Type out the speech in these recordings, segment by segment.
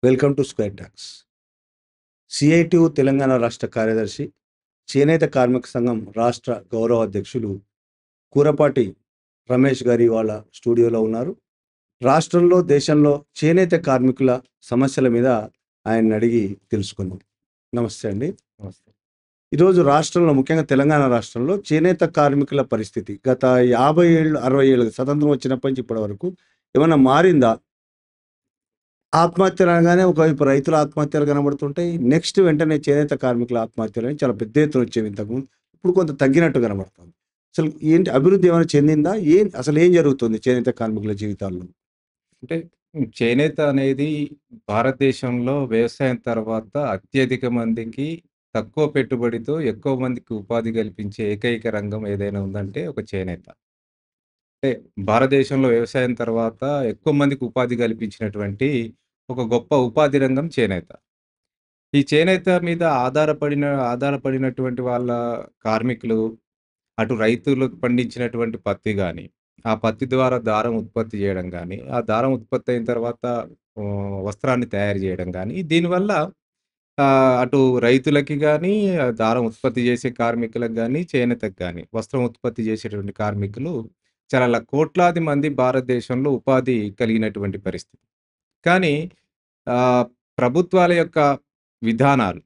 Welcome to square talks. CITU Telangana రాష్ట్ర కార్యదర్శి, చేనేత కార్మిక సంఘం రాష్ట్ర గౌరవ అధ్యక్షులు కూరపాటి రమేష్ గారి వాళ్ళ స్టూడియోలో ఉన్నారు. రాష్ట్రంలో, దేశంలో చేనేత కార్మికుల సమస్యల మీద ఆయన అడిగి తెలుసుకుందాం. నమస్తే అండి. నమస్తే. ఈరోజు రాష్ట్రంలో, ముఖ్యంగా తెలంగాణ రాష్ట్రంలో చేనేత కార్మికుల పరిస్థితి గత 50 ఏళ్ళు 60 ఏళ్ళు స్వతంత్రం వచ్చినప్పటి నుంచి ఇప్పటి వరకు ఏమైనా మారిందా? ఆత్మహత్యలు అనగానే ఒకవైపు రైతుల ఆత్మహత్యలు కనబడుతుంటాయి. నెక్స్ట్ వెంటనే చేనేత కార్మికుల ఆత్మహత్యలు అని చాలా పెద్ద ఎత్తున వచ్చేవి ఇంతకుముందు. ఇప్పుడు కొంత తగ్గినట్టు కనబడుతుంది. అసలు ఏంటి, అభివృద్ధి ఏమైనా చెందిందా? అసలు ఏం జరుగుతుంది చేనేత కార్మికుల జీవితాల్లో? అంటే చేనేత అనేది భారతదేశంలో వ్యవసాయం తర్వాత అత్యధిక మందికి తక్కువ పెట్టుబడితో ఎక్కువ మందికి ఉపాధి కల్పించే ఏకైక రంగం ఏదైనా ఉందంటే ఒక చేనేత. అంటే భారతదేశంలో వ్యవసాయం తర్వాత ఎక్కువ మందికి ఉపాధి కల్పించినటువంటి ఒక గొప్ప ఉపాధి రంగం చేనేత. ఈ చేనేత మీద ఆధారపడినటువంటి వాళ్ళ కార్మికులు, అటు రైతులు పండించినటువంటి పత్తి గాని, ఆ పత్తి ద్వారా దారం ఉత్పత్తి చేయడం గాని, ఆ దారం ఉత్పత్తి అయిన తర్వాత వస్త్రాన్ని తయారు చేయడం గాని, దీనివల్ల అటు రైతులకి గాని, దారం ఉత్పత్తి చేసే కార్మికులకు గాని, చేనేతకు గాని, వస్త్రం ఉత్పత్తి చేసేటువంటి కార్మికులు చాలా కోట్లాది మంది భారతదేశంలో ఉపాధి కలిగినటువంటి పరిస్థితి. కానీ ఆహ్, ప్రభుత్వాల యొక్క విధానాలు,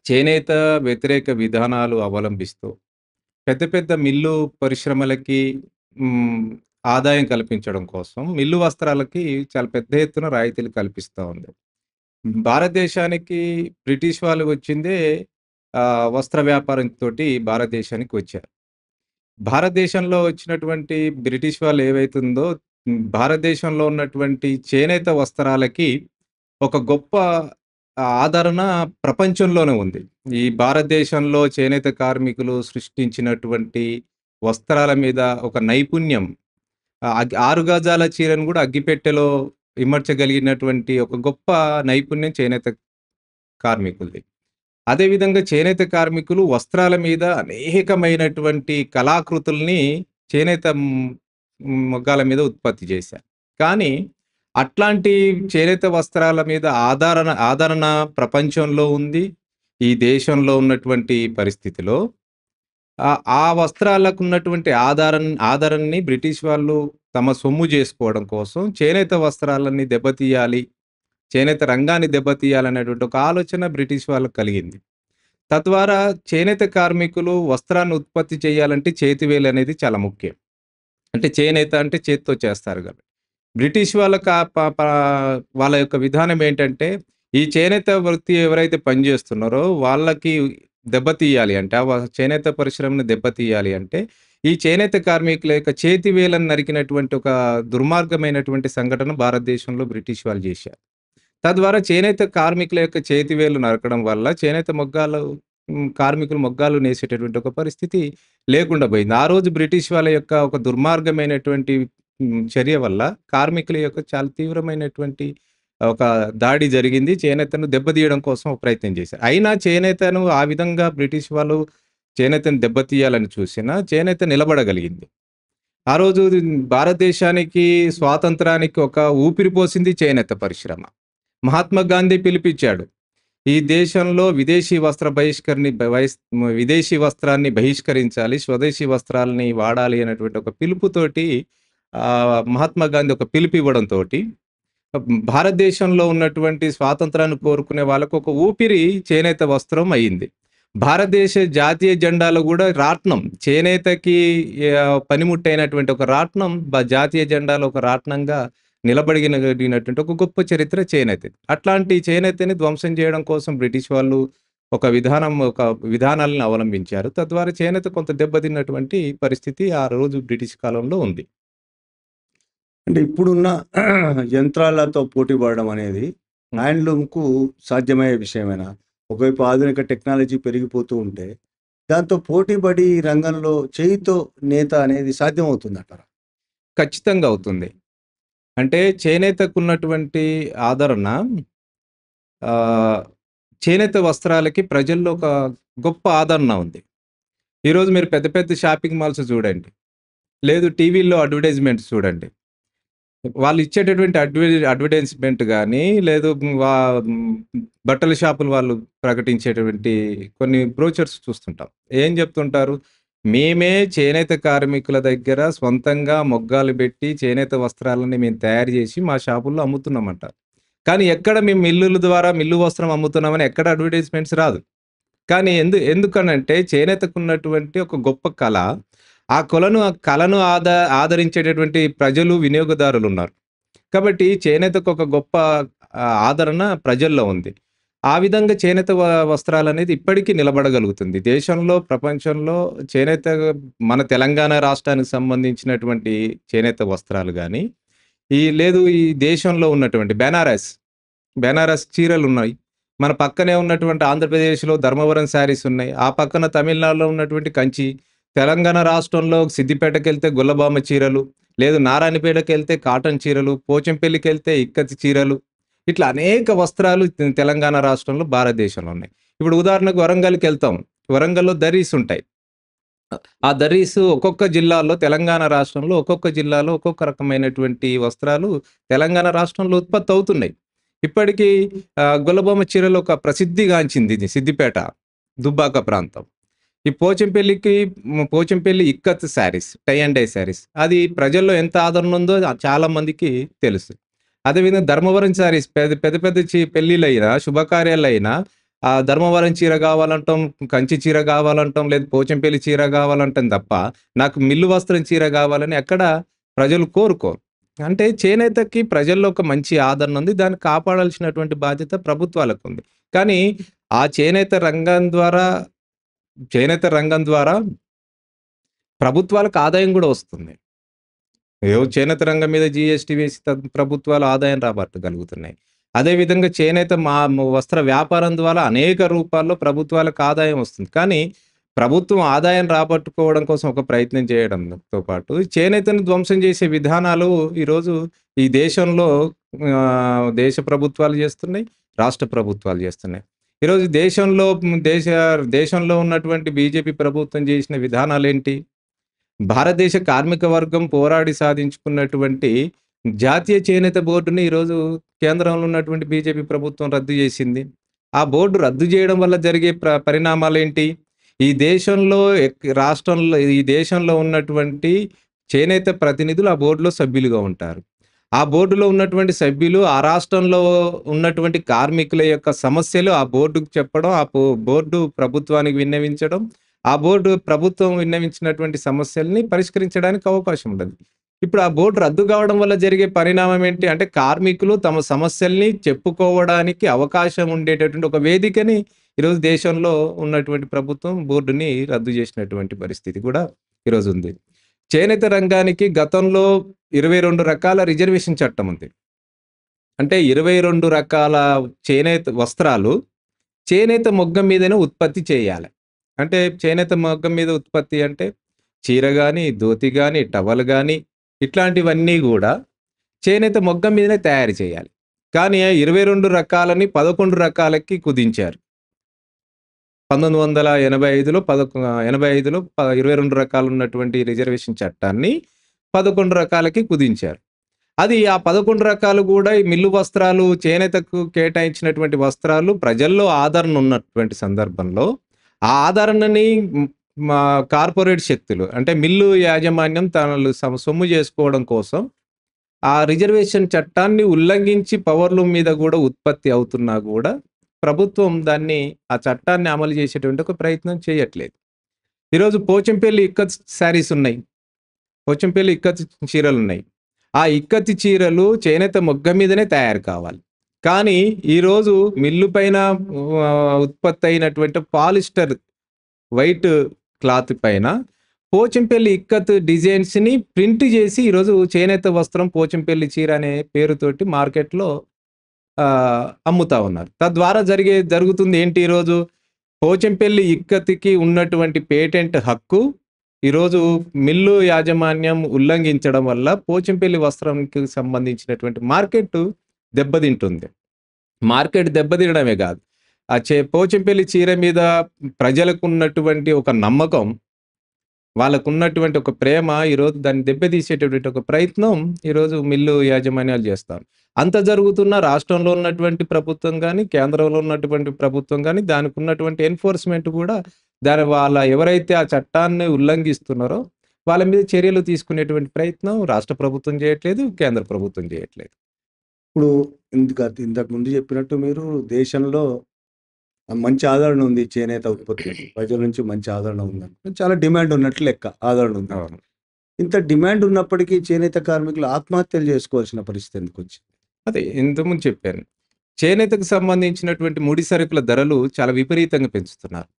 చేనేత వ్యతిరేక విధానాలు అవలంబిస్తూ పెద్ద పెద్ద మిల్లు పరిశ్రమలకి హ్మ్, ఆదాయం కల్పించడం కోసం మిల్లు వస్త్రాలకి చాలా పెద్ద ఎత్తున రాయితీలు కల్పిస్తా ఉంది. భారతదేశానికి బ్రిటిష్ వాళ్ళు వచ్చిందే వస్త్ర వ్యాపారంతోటి భారతదేశానికి వచ్చారు. భారతదేశంలో వచ్చినటువంటి బ్రిటిష్ వాళ్ళు ఏవైతుందో భారతదేశంలో ఉన్నటువంటి చేనేత వస్త్రాలకి ఒక గొప్ప ఆదరణ ప్రపంచంలోనే ఉంది. ఈ భారతదేశంలో చేనేత కార్మికులు సృష్టించినటువంటి వస్త్రాల మీద ఒక నైపుణ్యం, 6 గజాల చీరను గూడా అగ్గిపెట్టెలో ఇమర్చగలిగినటువంటి ఒక గొప్ప నైపుణ్యం చేనేత కార్మికులది. అదేవిధంగా చేనేత కార్మికులు వస్త్రాల మీద అనేకమైనటువంటి కళాకృతుల్ని చేనేత మొగ్గాల మీద ఉత్పత్తి చేశారు. కానీ అట్లాంటి చేనేత వస్త్రాల మీద ఆదరణ ప్రపంచంలో ఉంది. ఈ దేశంలో ఉన్నటువంటి పరిస్థితిలో ఆ వస్త్రాలకున్నటువంటి ఆదరణని బ్రిటిష్ వాళ్ళు తమ సొమ్ము జేసుకోవడం కోసం చేనేత వస్త్రాలని దెబ్బతీయాలి, చేనేత రంగాన్ని దెబ్బతీయాలనేటువంటి ఒక ఆలోచన బ్రిటిష్ వాళ్ళకి కలిగింది. తద్వారా చేనేత కార్మికులు వస్త్రాన్ని ఉత్పత్తి చేయాలంటే చేతివేలు అనేది చాలా ముఖ్యం. అంటే చేనేత అంటే చేత్తో చేస్తారు కాబట్టి. బ్రిటిష్ వాళ్ళకి వాళ్ళ యొక్క విధానం ఏంటంటే, ఈ చేనేత వృత్తి ఎవరైతే పనిచేస్తున్నారో వాళ్ళకి దెబ్బతీయాలి అంటే, చేనేత పరిశ్రమను దెబ్బతీయాలి అంటే, ఈ చేనేత కార్మికుల యొక్క చేతి వేళ్ళను నరికినటువంటి ఒక దుర్మార్గమైనటువంటి సంఘటన భారతదేశంలో బ్రిటిష్ వాళ్ళు చేశారు. తద్వారా చేనేత కార్మికుల యొక్క చేతి వేళ్ళు నరకడం వల్ల చేనేత కార్మికులు మొగ్గాలు నేసేటటువంటి ఒక పరిస్థితి లేకుండా పోయింది. ఆ రోజు బ్రిటిష్ వాళ్ళ యొక్క ఒక దుర్మార్గమైనటువంటి చర్య వల్ల కార్మికుల యొక్క చాలా తీవ్రమైనటువంటి ఒక దాడి జరిగింది. చేనేతను దెబ్బతీయడం కోసం ప్రయత్నం చేశారు. అయినా చేనేతను ఆ విధంగా బ్రిటిష్ వాళ్ళు చేనేతను దెబ్బతీయాలని చూసినా చేనేత నిలబడగలిగింది. ఆ రోజు భారతదేశానికి స్వాతంత్రానికి ఒక ఊపిరి పోసింది చేనేత పరిశ్రమ. మహాత్మా గాంధీ పిలిపిచ్చాడు. ఈ దేశంలో విదేశీ వస్త్రాన్ని బహిష్కరించాలి, స్వదేశీ వస్త్రాలని వాడాలి అనేటువంటి ఒక పిలుపుతోటి మహాత్మా గాంధీ ఒక పిలుపు ఇవ్వడంతోటి భారతదేశంలో ఉన్నటువంటి స్వాతంత్రాన్ని కోరుకునే వాళ్ళకు ఒక ఊపిరి చేనేత వస్త్రం అయింది. భారతదేశ జాతీయ జెండాలో కూడా రాట్నం, చేనేతకి పనిముట్టైనటువంటి ఒక రాట్నం జాతీయ జెండాలో ఒక రాట్నంగా నిలబడినటువంటి ఒక గొప్ప చరిత్ర చేనేత. అట్లాంటి చేనేతని ధ్వంసం చేయడం కోసం బ్రిటిష్ వాళ్ళు ఒక విధానాలను అవలంబించారు. తద్వారా చేనేత కొంత దెబ్బతిన్నటువంటి పరిస్థితి ఆ రోజు బ్రిటిష్ కాలంలో ఉంది. అంటే ఇప్పుడున్న యంత్రాలతో పోటీ పడడం అనేది హ్యాండ్లూమ్కు సాధ్యమయ్యే విషయమేనా? ఒకవైపు ఆధునిక టెక్నాలజీ పెరిగిపోతూ ఉంటే దాంతో పోటీపడి రంగంలో చేయితో నేత అనేది సాధ్యమవుతుందంటారా? ఖచ్చితంగా అవుతుంది. అంటే చేనేతకున్నటువంటి ఆదరణ చేనేత వస్త్రాలకి ప్రజల్లో ఒక గొప్ప ఆదరణ ఉంది. ఈరోజు మీరు పెద్ద పెద్ద షాపింగ్ మాల్స్ చూడండి, లేదు టీవీల్లో అడ్వర్టైజ్మెంట్స్ చూడండి. వాళ్ళు ఇచ్చేటటువంటి అడ్వర్టైజ్మెంట్ గానీ, లేదు వా బట్టల షాపులు వాళ్ళు ప్రకటించేటువంటి కొన్ని బ్రోచర్స్ చూస్తుంటాం. ఏం చెప్తుంటారు? మేమే చేనేత కార్మికుల దగ్గర స్వంతంగా మొగ్గాలు పెట్టి చేనేత వస్త్రాలని మేము తయారు చేసి మా షాపుల్లో అమ్ముతున్నామంటారు. కానీ ఎక్కడ మేము మిల్లుల ద్వారా మిల్లు వస్త్రం అమ్ముతున్నామని ఎక్కడ అడ్వర్టైజ్మెంట్స్ రాదు. కానీ ఎందుకనంటే చేనేతకున్నటువంటి ఒక గొప్ప కళ. ఆ కళను ఆదరించేటటువంటి ప్రజలు, వినియోగదారులున్నారు. కాబట్టి చేనేతకు ఒక గొప్ప ఆదరణ ప్రజల్లో ఉంది. ఆ విధంగా చేనేత వస్త్రాలనేది ఇప్పటికీ నిలబడగలుగుతుంది. దేశంలో, ప్రపంచంలో చేనేత మన తెలంగాణ రాష్ట్రానికి సంబంధించినటువంటి చేనేత వస్త్రాలు గానీ, ఈ దేశంలో ఉన్నటువంటి బెనారస్ చీరలున్నాయి. మన పక్కనే ఉన్నటువంటి ఆంధ్రప్రదేశ్‌లో ధర్మవరం శారీస్ ఉన్నాయి. ఆ పక్కన తమిళనాడులో ఉన్నటువంటి కంచి, తెలంగాణ రాష్ట్రంలో సిద్దిపేటకెళ్తే గొల్లభామ చీరలు, లేదు నారాయణపేటకెళ్తే కాటన్ చీరలు, పోచంపల్లికెళ్తే ఇక్కతి చీరలు. ఇట్లా అనేక వస్త్రాలు తెలంగాణ రాష్ట్రంలో, భారతదేశంలో ఉన్నాయి. ఇప్పుడు ఉదాహరణకు వరంగల్‌కెళ్తాం. వరంగల్‌లో దర్రీస్ ఉంటాయి. ఆ దర్రీస్ ఒక్కొక్క జిల్లాలో తెలంగాణ రాష్ట్రంలో ఒక్కొక్క జిల్లాలో ఒక్కొక్క రకమైనటువంటి వస్త్రాలు తెలంగాణ రాష్ట్రంలో ఉత్పత్తవుతున్నాయి. ఇప్పటికీ గొల్లబొమ్మ చీరలు ఒక ప్రసిద్ధిగాంచింది ఇది సిద్దిపేట, దుబ్బాక ప్రాంతం. ఈ Pochampally ikat saris, tie and dye saris. అది ప్రజల్లో ఎంత ఆదరణ ఉందో చాలా మందికి తెలుసు. అదేవిధంగా ధర్మవరం శారీస్ పెద్ద పెళ్ళిళ్ళైనా, శుభకార్యాలైనా ధర్మవరం చీర గావాలంటాం, కంచి చీర గావాలంటాం, లేదు పోచంపల్లి చీర గావాలంటాం తప్ప, నాకు మిల్లు వస్త్రం చీర గావాలని ఎక్కడ ప్రజలు కోరుకోరు. అంటే చేనేతకి ప్రజల్లో ఒక మంచి ఆదరణ ఉంది. దాన్ని కాపాడాల్సినటువంటి బాధ్యత ప్రభుత్వాలకుంది. కానీ ఆ చేనేత రంగం ద్వారా ప్రభుత్వాలకు ఆదాయం గూడా వస్తుంది. చేనేత రంగం మీద జీఎస్టీ వేసి ప్రభుత్వాలు ఆదాయం రాబట్టగలుగుతున్నాయి. అదేవిధంగా చేనేత వస్త్ర వ్యాపారం ద్వారా అనేక రూపాల్లో ప్రభుత్వాలకు ఆదాయం వస్తుంది. కానీ ప్రభుత్వం ఆదాయం రాబట్టుకోవడం కోసం ఒక ప్రయత్నం చేయడంతో పాటు చేనేతను ధ్వంసం చేసే విధానాలు ఈరోజు ఈ దేశంలో దేశ ప్రభుత్వాలు చేస్తున్నాయి, రాష్ట్ర ప్రభుత్వాలు చేస్తున్నాయి. ఈరోజు దేశంలో ఉన్నటువంటి బీజేపీ ప్రభుత్వం చేసిన విధానాలేంటి? భారతదేశ కార్మిక వర్గం పోరాడి సాధించుకున్నటువంటి జాతీయ చేనేత బోర్డుని ఈరోజు కేంద్రంలో ఉన్నటువంటి బీజేపీ ప్రభుత్వం రద్దు చేసింది. ఆ బోర్డు రద్దు చేయడం వల్ల జరిగే పరిణామాలేంటి? ఈ దేశంలో ఉన్నటువంటి చేనేత ప్రతినిధులు ఆ బోర్డులో సభ్యులుగా ఉంటారు. ఆ బోర్డులో ఉన్నటువంటి సభ్యులు ఆ రాష్ట్రంలో ఉన్నటువంటి కార్మికుల యొక్క సమస్యలు ఆ బోర్డుకు చెప్పడం, బోర్డు ప్రభుత్వానికి విన్నవించడం, ఆ బోర్డు ప్రభుత్వం విన్నవించినటువంటి సమస్యల్ని పరిష్కరించడానికి అవకాశం ఉండదు. ఇప్పుడు ఆ బోర్డు రద్దు కావడం వల్ల జరిగే పరిణామం ఏంటి? అంటే కార్మికులు తమ సమస్యల్ని చెప్పుకోవడానికి అవకాశం ఉండేటటువంటి ఒక వేదికని ఈరోజు దేశంలో ఉన్నటువంటి ప్రభుత్వం బోర్డుని రద్దు చేసినటువంటి పరిస్థితి కూడా ఈరోజు ఉంది. చేనేత రంగానికి గతంలో 22 రకాల రిజర్వేషన్ చట్టం ఉంది. అంటే 22 రకాల చేనేత వస్త్రాలు చేనేత మొగ్గం మీదనే ఉత్పత్తి చేయాలి. అంటే చేనేత మొగ్గం మీద ఉత్పత్తి అంటే చీర గాని, ధోతి గాని, టవల్ గాని ఇట్లాంటివన్నీ గూడా చేనేత మొగ్గం మీదనే తయారు చేయాలి. కానీ 22 రకాలని 11 రకాలకి కుదించారు. 1985లో 22 రకాలున్నటువంటి రిజర్వేషన్ చట్టాన్ని 11 రకాలకి కుదించారు. అది ఆ 11 రకాలు గూడా ఈ మిల్లు వస్త్రాలు, చేనేతకు కేటాయించినటువంటి వస్త్రాలు ప్రజల్లో ఆదరణ ఉన్నటువంటి సందర్భంలో, ఆ ఆదరణని కార్పొరేట్ శక్తులు అంటే మిల్లు యాజమాన్యం తనలు సొమ్ము చేసుకోవడం కోసం ఆ రిజర్వేషన్ చట్టాన్ని ఉల్లంఘించి పవర్‌లూమ్ మీద గూడా ఉత్పత్తి అవుతున్నా గూడా ప్రభుత్వం ఆ చట్టాన్ని అమలు చేసేటువంటి ఒక ప్రయత్నం చేయట్లేదు. ఈరోజు పోచంపల్లి ఇక్కత్ శారీస్ ఉన్నాయి. పోచంపల్లి ఇక్కత్ చీరలున్నాయి. ఆ ఇక్కతి చీరలు చేనేత మొగ్గం మీదనే తయారు కావాలి. కానీ ఈరోజు మిల్లు పైన ఉత్పత్తి అయినటువంటి పాలిస్టర్ వైట్ క్లాత్ పైన పోచంపల్లి ఇక్కత్ డిజైన్స్‌ని ప్రింట్ చేసి ఈరోజు చేనేత వస్త్రం పోచంపల్లి చీర అనే పేరుతోటి మార్కెట్‌లో అమ్ముతా ఉన్నారు. తద్వారా జరుగుతుంది ఏంటి ఈరోజు? పోచంపల్లి ఇక్కత్‌కి ఉన్నటువంటి పేటెంట్ హక్కు ఈరోజు మిల్లు యాజమాన్యం ఉల్లంఘించడం వల్ల పోచంపల్లి వస్త్రంకి సంబంధించినటువంటి మార్కెట్ దెబ్బతింటుంది. మార్కెట్ దెబ్బతినడమే కాదు. పోచంపల్లి చీర మీద ప్రజలకు ఉన్నటువంటి ఒక నమ్మకం వాళ్ళకున్నటువంటి ఒక ప్రేమ ఈరోజు దాన్ని దెబ్బతీసేటటువంటి ఒక ప్రయత్నం ఈరోజు మిల్లు యాజమాన్యాలు చేస్తారు. అంత జరుగుతున్న రాష్ట్రంలో ఉన్నటువంటి ప్రభుత్వం గాని, కేంద్రంలో ఉన్నటువంటి ప్రభుత్వం గాని, దానికున్నటువంటి ఎన్ఫోర్స్‌మెంట్ కూడా వాళ్ళ ఎవరైతే ఆ చట్టాన్ని ఉల్లంఘిస్తున్నారో వాళ్ళ మీద చర్యలు తీసుకునేటువంటి ప్రయత్నం రాష్ట్ర ప్రభుత్వం చేయట్లేదు, కేంద్ర ప్రభుత్వం చేయట్లేదు. ఇప్పుడు ఇంతకు ముందు చెప్పినట్టు మీరు దేశంలో మంచి ఆదరణ ఉంది చేనేత ఉత్పత్తి. ప్రజల నుంచి మంచి ఆదరణ ఉందంటే చాలా డిమాండ్ ఉన్నట్లు లెక్క. ఆదరణ ఉంది. అవును. ఇంత డిమాండ్ ఉన్నప్పటికీ చేనేత కార్మికులు ఆత్మహత్యలు చేసుకోవాల్సిన పరిస్థితి ఎందుకొచ్చింది? అదే ఇంతకుముందు చెప్పాను. చేనేతకు సంబంధించినటువంటి ముడి సరుకుల ధరలు చాలా విపరీతంగా పెంచుతున్నారు.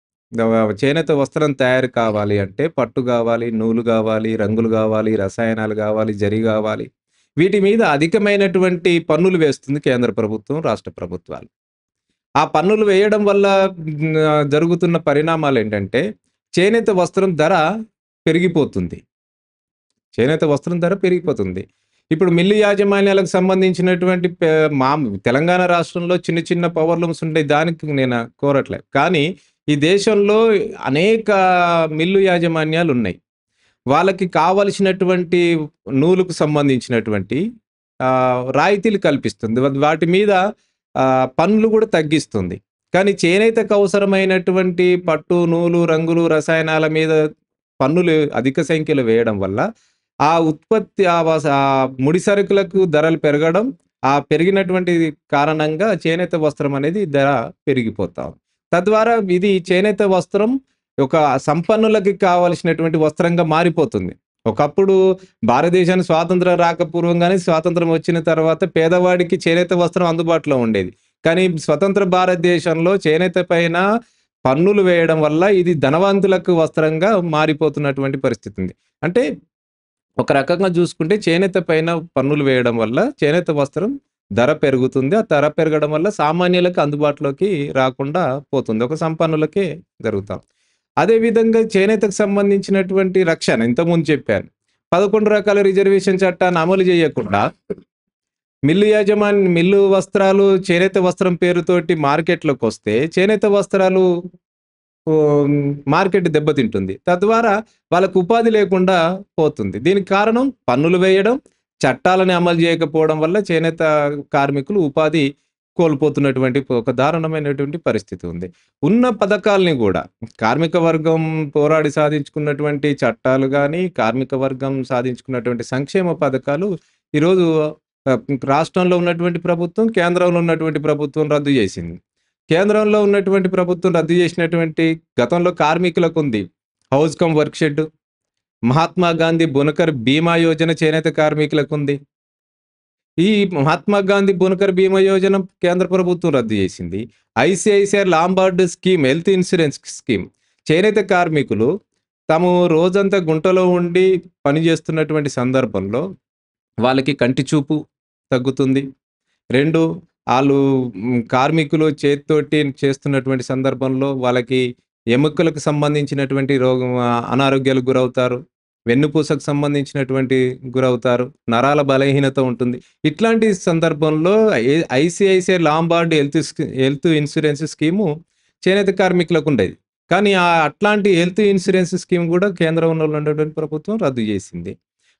చేనేత వస్త్రం తయారు కావాలి అంటే పట్టు గావాలి, నూలు గావాలి, రంగులు గావాలి, రసాయనాలు గావాలి, జరి గావాలి. వీటి మీద అధికమైనటువంటి పన్నులు వేస్తుంది కేంద్ర ప్రభుత్వం, రాష్ట్ర ప్రభుత్వాలు. ఆ పన్నులు వేయడం వల్ల జరుగుతున్న పరిణామాలేంటంటే చేనేత వస్త్రం ధర పెరిగిపోతుంది. చేనేత వస్త్రం ధర పెరిగిపోతుంది. ఇప్పుడు మిల్లు యాజమాన్యాలకు సంబంధించినటువంటి తెలంగాణ రాష్ట్రంలో చిన్న చిన్న పవర్ లూమ్స్ ఉంటాయి. దానికి నేను కోరట్లే. కానీ ఈ దేశంలో అనేక మిల్లు యాజమాన్యాలున్నాయి. వాళ్ళకి కావలసినటువంటి నూలుకు సంబంధించినటువంటి రాయితీలు కల్పిస్తుంది. వాటి మీద పన్నులు కూడా తగ్గిస్తుంది. కానీ చేనేతకు అవసరమైనటువంటి పట్టు, నూలు, రంగులు, రసాయనాల మీద పన్నులు అధిక సంఖ్యలో వేయడం వల్ల ఆ ఉత్పత్తి ముడి సరుకులకు ధరలు పెరగడం, ఆ పెరిగినటువంటి కారణంగా చేనేత వస్త్రం అనేది ధర పెరిగిపోతా ఉంది. తద్వారా ఇది చేనేత వస్త్రం ఒక సంపన్నులకి కావాల్సినటువంటి వస్త్రంగా మారిపోతుంది. ఒకప్పుడు భారతదేశానికి స్వాతంత్రం రాకపూర్వంగానే, స్వాతంత్రం వచ్చిన తర్వాత పేదవాడికి చేనేత వస్త్రం అందుబాటులో ఉండేది. కానీ స్వతంత్ర భారతదేశంలో చేనేత పైన పన్నులు వేయడం వల్ల ఇది ధనవంతులకు వస్త్రంగా మారిపోతున్నటువంటి పరిస్థితి ఉంది. అంటే ఒక రకంగా చూసుకుంటే చేనేత పైన పన్నులు వేయడం వల్ల చేనేత వస్త్రం ధర పెరుగుతుంది. ఆ ధర పెరగడం వల్ల సామాన్యులకు అందుబాటులోకి రాకుండా పోతుంది. ఒక సంపన్నులకే జరుగుతాం. అదేవిధంగా చేనేతకు సంబంధించినటువంటి రక్షణ ఇంతకుముందు చెప్పాను. 11 రకాల రిజర్వేషన్ చట్టాన్ని అమలు చేయకుండా మిల్లు వస్త్రాలు చేనేత వస్త్రం పేరుతోటి మార్కెట్‌లోకి వస్తే చేనేత వస్త్రాలు మార్కెట్ దెబ్బతింటుంది. తద్వారా వాళ్ళకు ఉపాధి లేకుండా పోతుంది. దీనికి కారణం పన్నులు వేయడం, చట్టాలను అమలు చేయకపోవడం వల్ల చేనేత కార్మికులు ఉపాధి కోల్పోతున్నటువంటి ఒక దారుణమైనటువంటి పరిస్థితి ఉంది. ఉన్న పథకాల్ని కూడా కార్మిక వర్గం పోరాడి సాధించుకున్నటువంటి చట్టాలు గాని, కార్మిక వర్గం సాధించుకున్నటువంటి సంక్షేమ పథకాలు ఈరోజు రాష్ట్రంలో ఉన్నటువంటి ప్రభుత్వం, కేంద్రంలో ఉన్నటువంటి ప్రభుత్వం రద్దు చేసింది. కేంద్రంలో ఉన్నటువంటి ప్రభుత్వం రద్దు చేసినటువంటి గతంలో కార్మికులకు ఉంది. House cum work shed, Mahatma Gandhi Bunkar Bima Yojana చేనేత కార్మికులకు ఉంది. ఈ మహాత్మా గాంధీ బునకర్ బీమా యోజన కేంద్ర ప్రభుత్వం రద్దు చేసింది. ICICI Lombard scheme, health insurance scheme, చేనేత కార్మికులు తాము రోజంతా గుంటలో ఉండి పనిచేస్తున్నటువంటి సందర్భంలో వాళ్ళకి కంటి చూపు తగ్గుతుంది. 2 ఆళ్ళు కార్మికులు చేత్తోటి చేస్తున్నటువంటి సందర్భంలో వాళ్ళకి ఎముకలకు సంబంధించినటువంటి అనారోగ్యాలకు గురవుతారు. వెన్నుపూసకు సంబంధించినటువంటి గురవుతారు. నరాల బలహీనత ఉంటుంది. ఇట్లాంటి సందర్భంలో ICICI Lombard health insurance scheme చేనేత కార్మికులకు ఉండేది. కానీ అట్లాంటి హెల్త్ ఇన్సూరెన్స్ స్కీమ్ కూడా కేంద్రంలో ఉన్నటువంటి ప్రభుత్వం రద్దు చేసింది.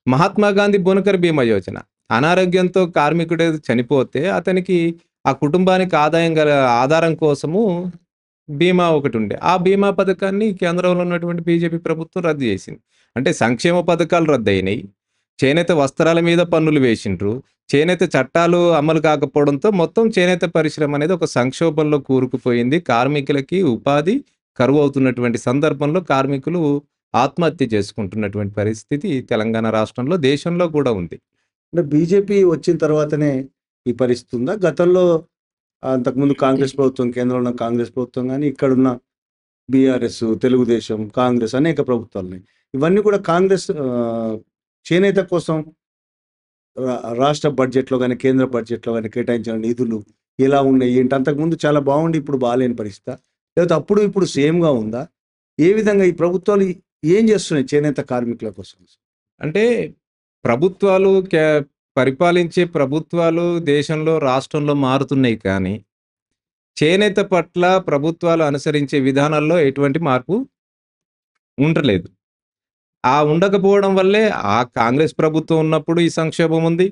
మహాత్మా గాంధీ బునకర్ బీమా యోజన, అనారోగ్యంతో కార్మికుడు చనిపోతే అతనికి ఆ కుటుంబానికి ఆధారం కోసము బీమా ఒకటి ఉండే. ఆ బీమా పథకాన్ని కేంద్రంలో ఉన్నటువంటి బీజేపీ ప్రభుత్వం రద్దు చేసింది. అంటే సంక్షేమ పథకాలు రద్దయినాయి. చేనేత వస్త్రాల మీద పన్నులు వేసిండ్రు. చేనేత చట్టాలు అమలు కాకపోవడంతో మొత్తం చేనేత పరిశ్రమ అనేది ఒక సంక్షోభంలో కూరుకుపోయింది. కార్మికులకి ఉపాధి కరువవుతున్నటువంటి సందర్భంలో కార్మికులు ఆత్మహత్య చేసుకుంటున్నటువంటి పరిస్థితి తెలంగాణ రాష్ట్రంలో, దేశంలో కూడా ఉంది. అంటే బీజేపీ వచ్చిన తర్వాతనే ఈ పరిస్థితి ఉందా? గతంలో అంతకుముందు కాంగ్రెస్ ప్రభుత్వం, కేంద్రంలో ఉన్న కాంగ్రెస్ ప్రభుత్వం కానీ, ఇక్కడున్న బీఆర్ఎస్, తెలుగుదేశం, కాంగ్రెస్ అనేక ప్రభుత్వాలున్నాయి. ఇవన్నీ కూడా కాంగ్రెస్ చేనేత కోసం రాష్ట్ర బడ్జెట్‌లో గాని, కేంద్ర బడ్జెట్‌లో గాని కేటాయించిన నిధులు ఎలా ఉన్నాయి? ఏంటి? అంతకుముందు చాలా బాగుండి ఇప్పుడు బాలేని పరిస్థితా? లేకపోతే అప్పుడు ఇప్పుడు సేమ్‌గా ఉందా? ఏ విధంగా ఈ ప్రభుత్వాలు ఏం చేస్తున్నాయి చేనేత కార్మికుల కోసం? అంటే ప్రభుత్వాలు పరిపాలించే ప్రభుత్వాలు దేశంలో, రాష్ట్రంలో మారుతున్నాయి కానీ, చేనేత పట్ల ప్రభుత్వాలు అనుసరించే విధానాల్లో ఎటువంటి మార్పు ఉండలేదు. ఉండకపోవడం వల్లే కాంగ్రెస్ ప్రభుత్వం ఉన్నప్పుడు ఈ సంక్షోభం ఉంది.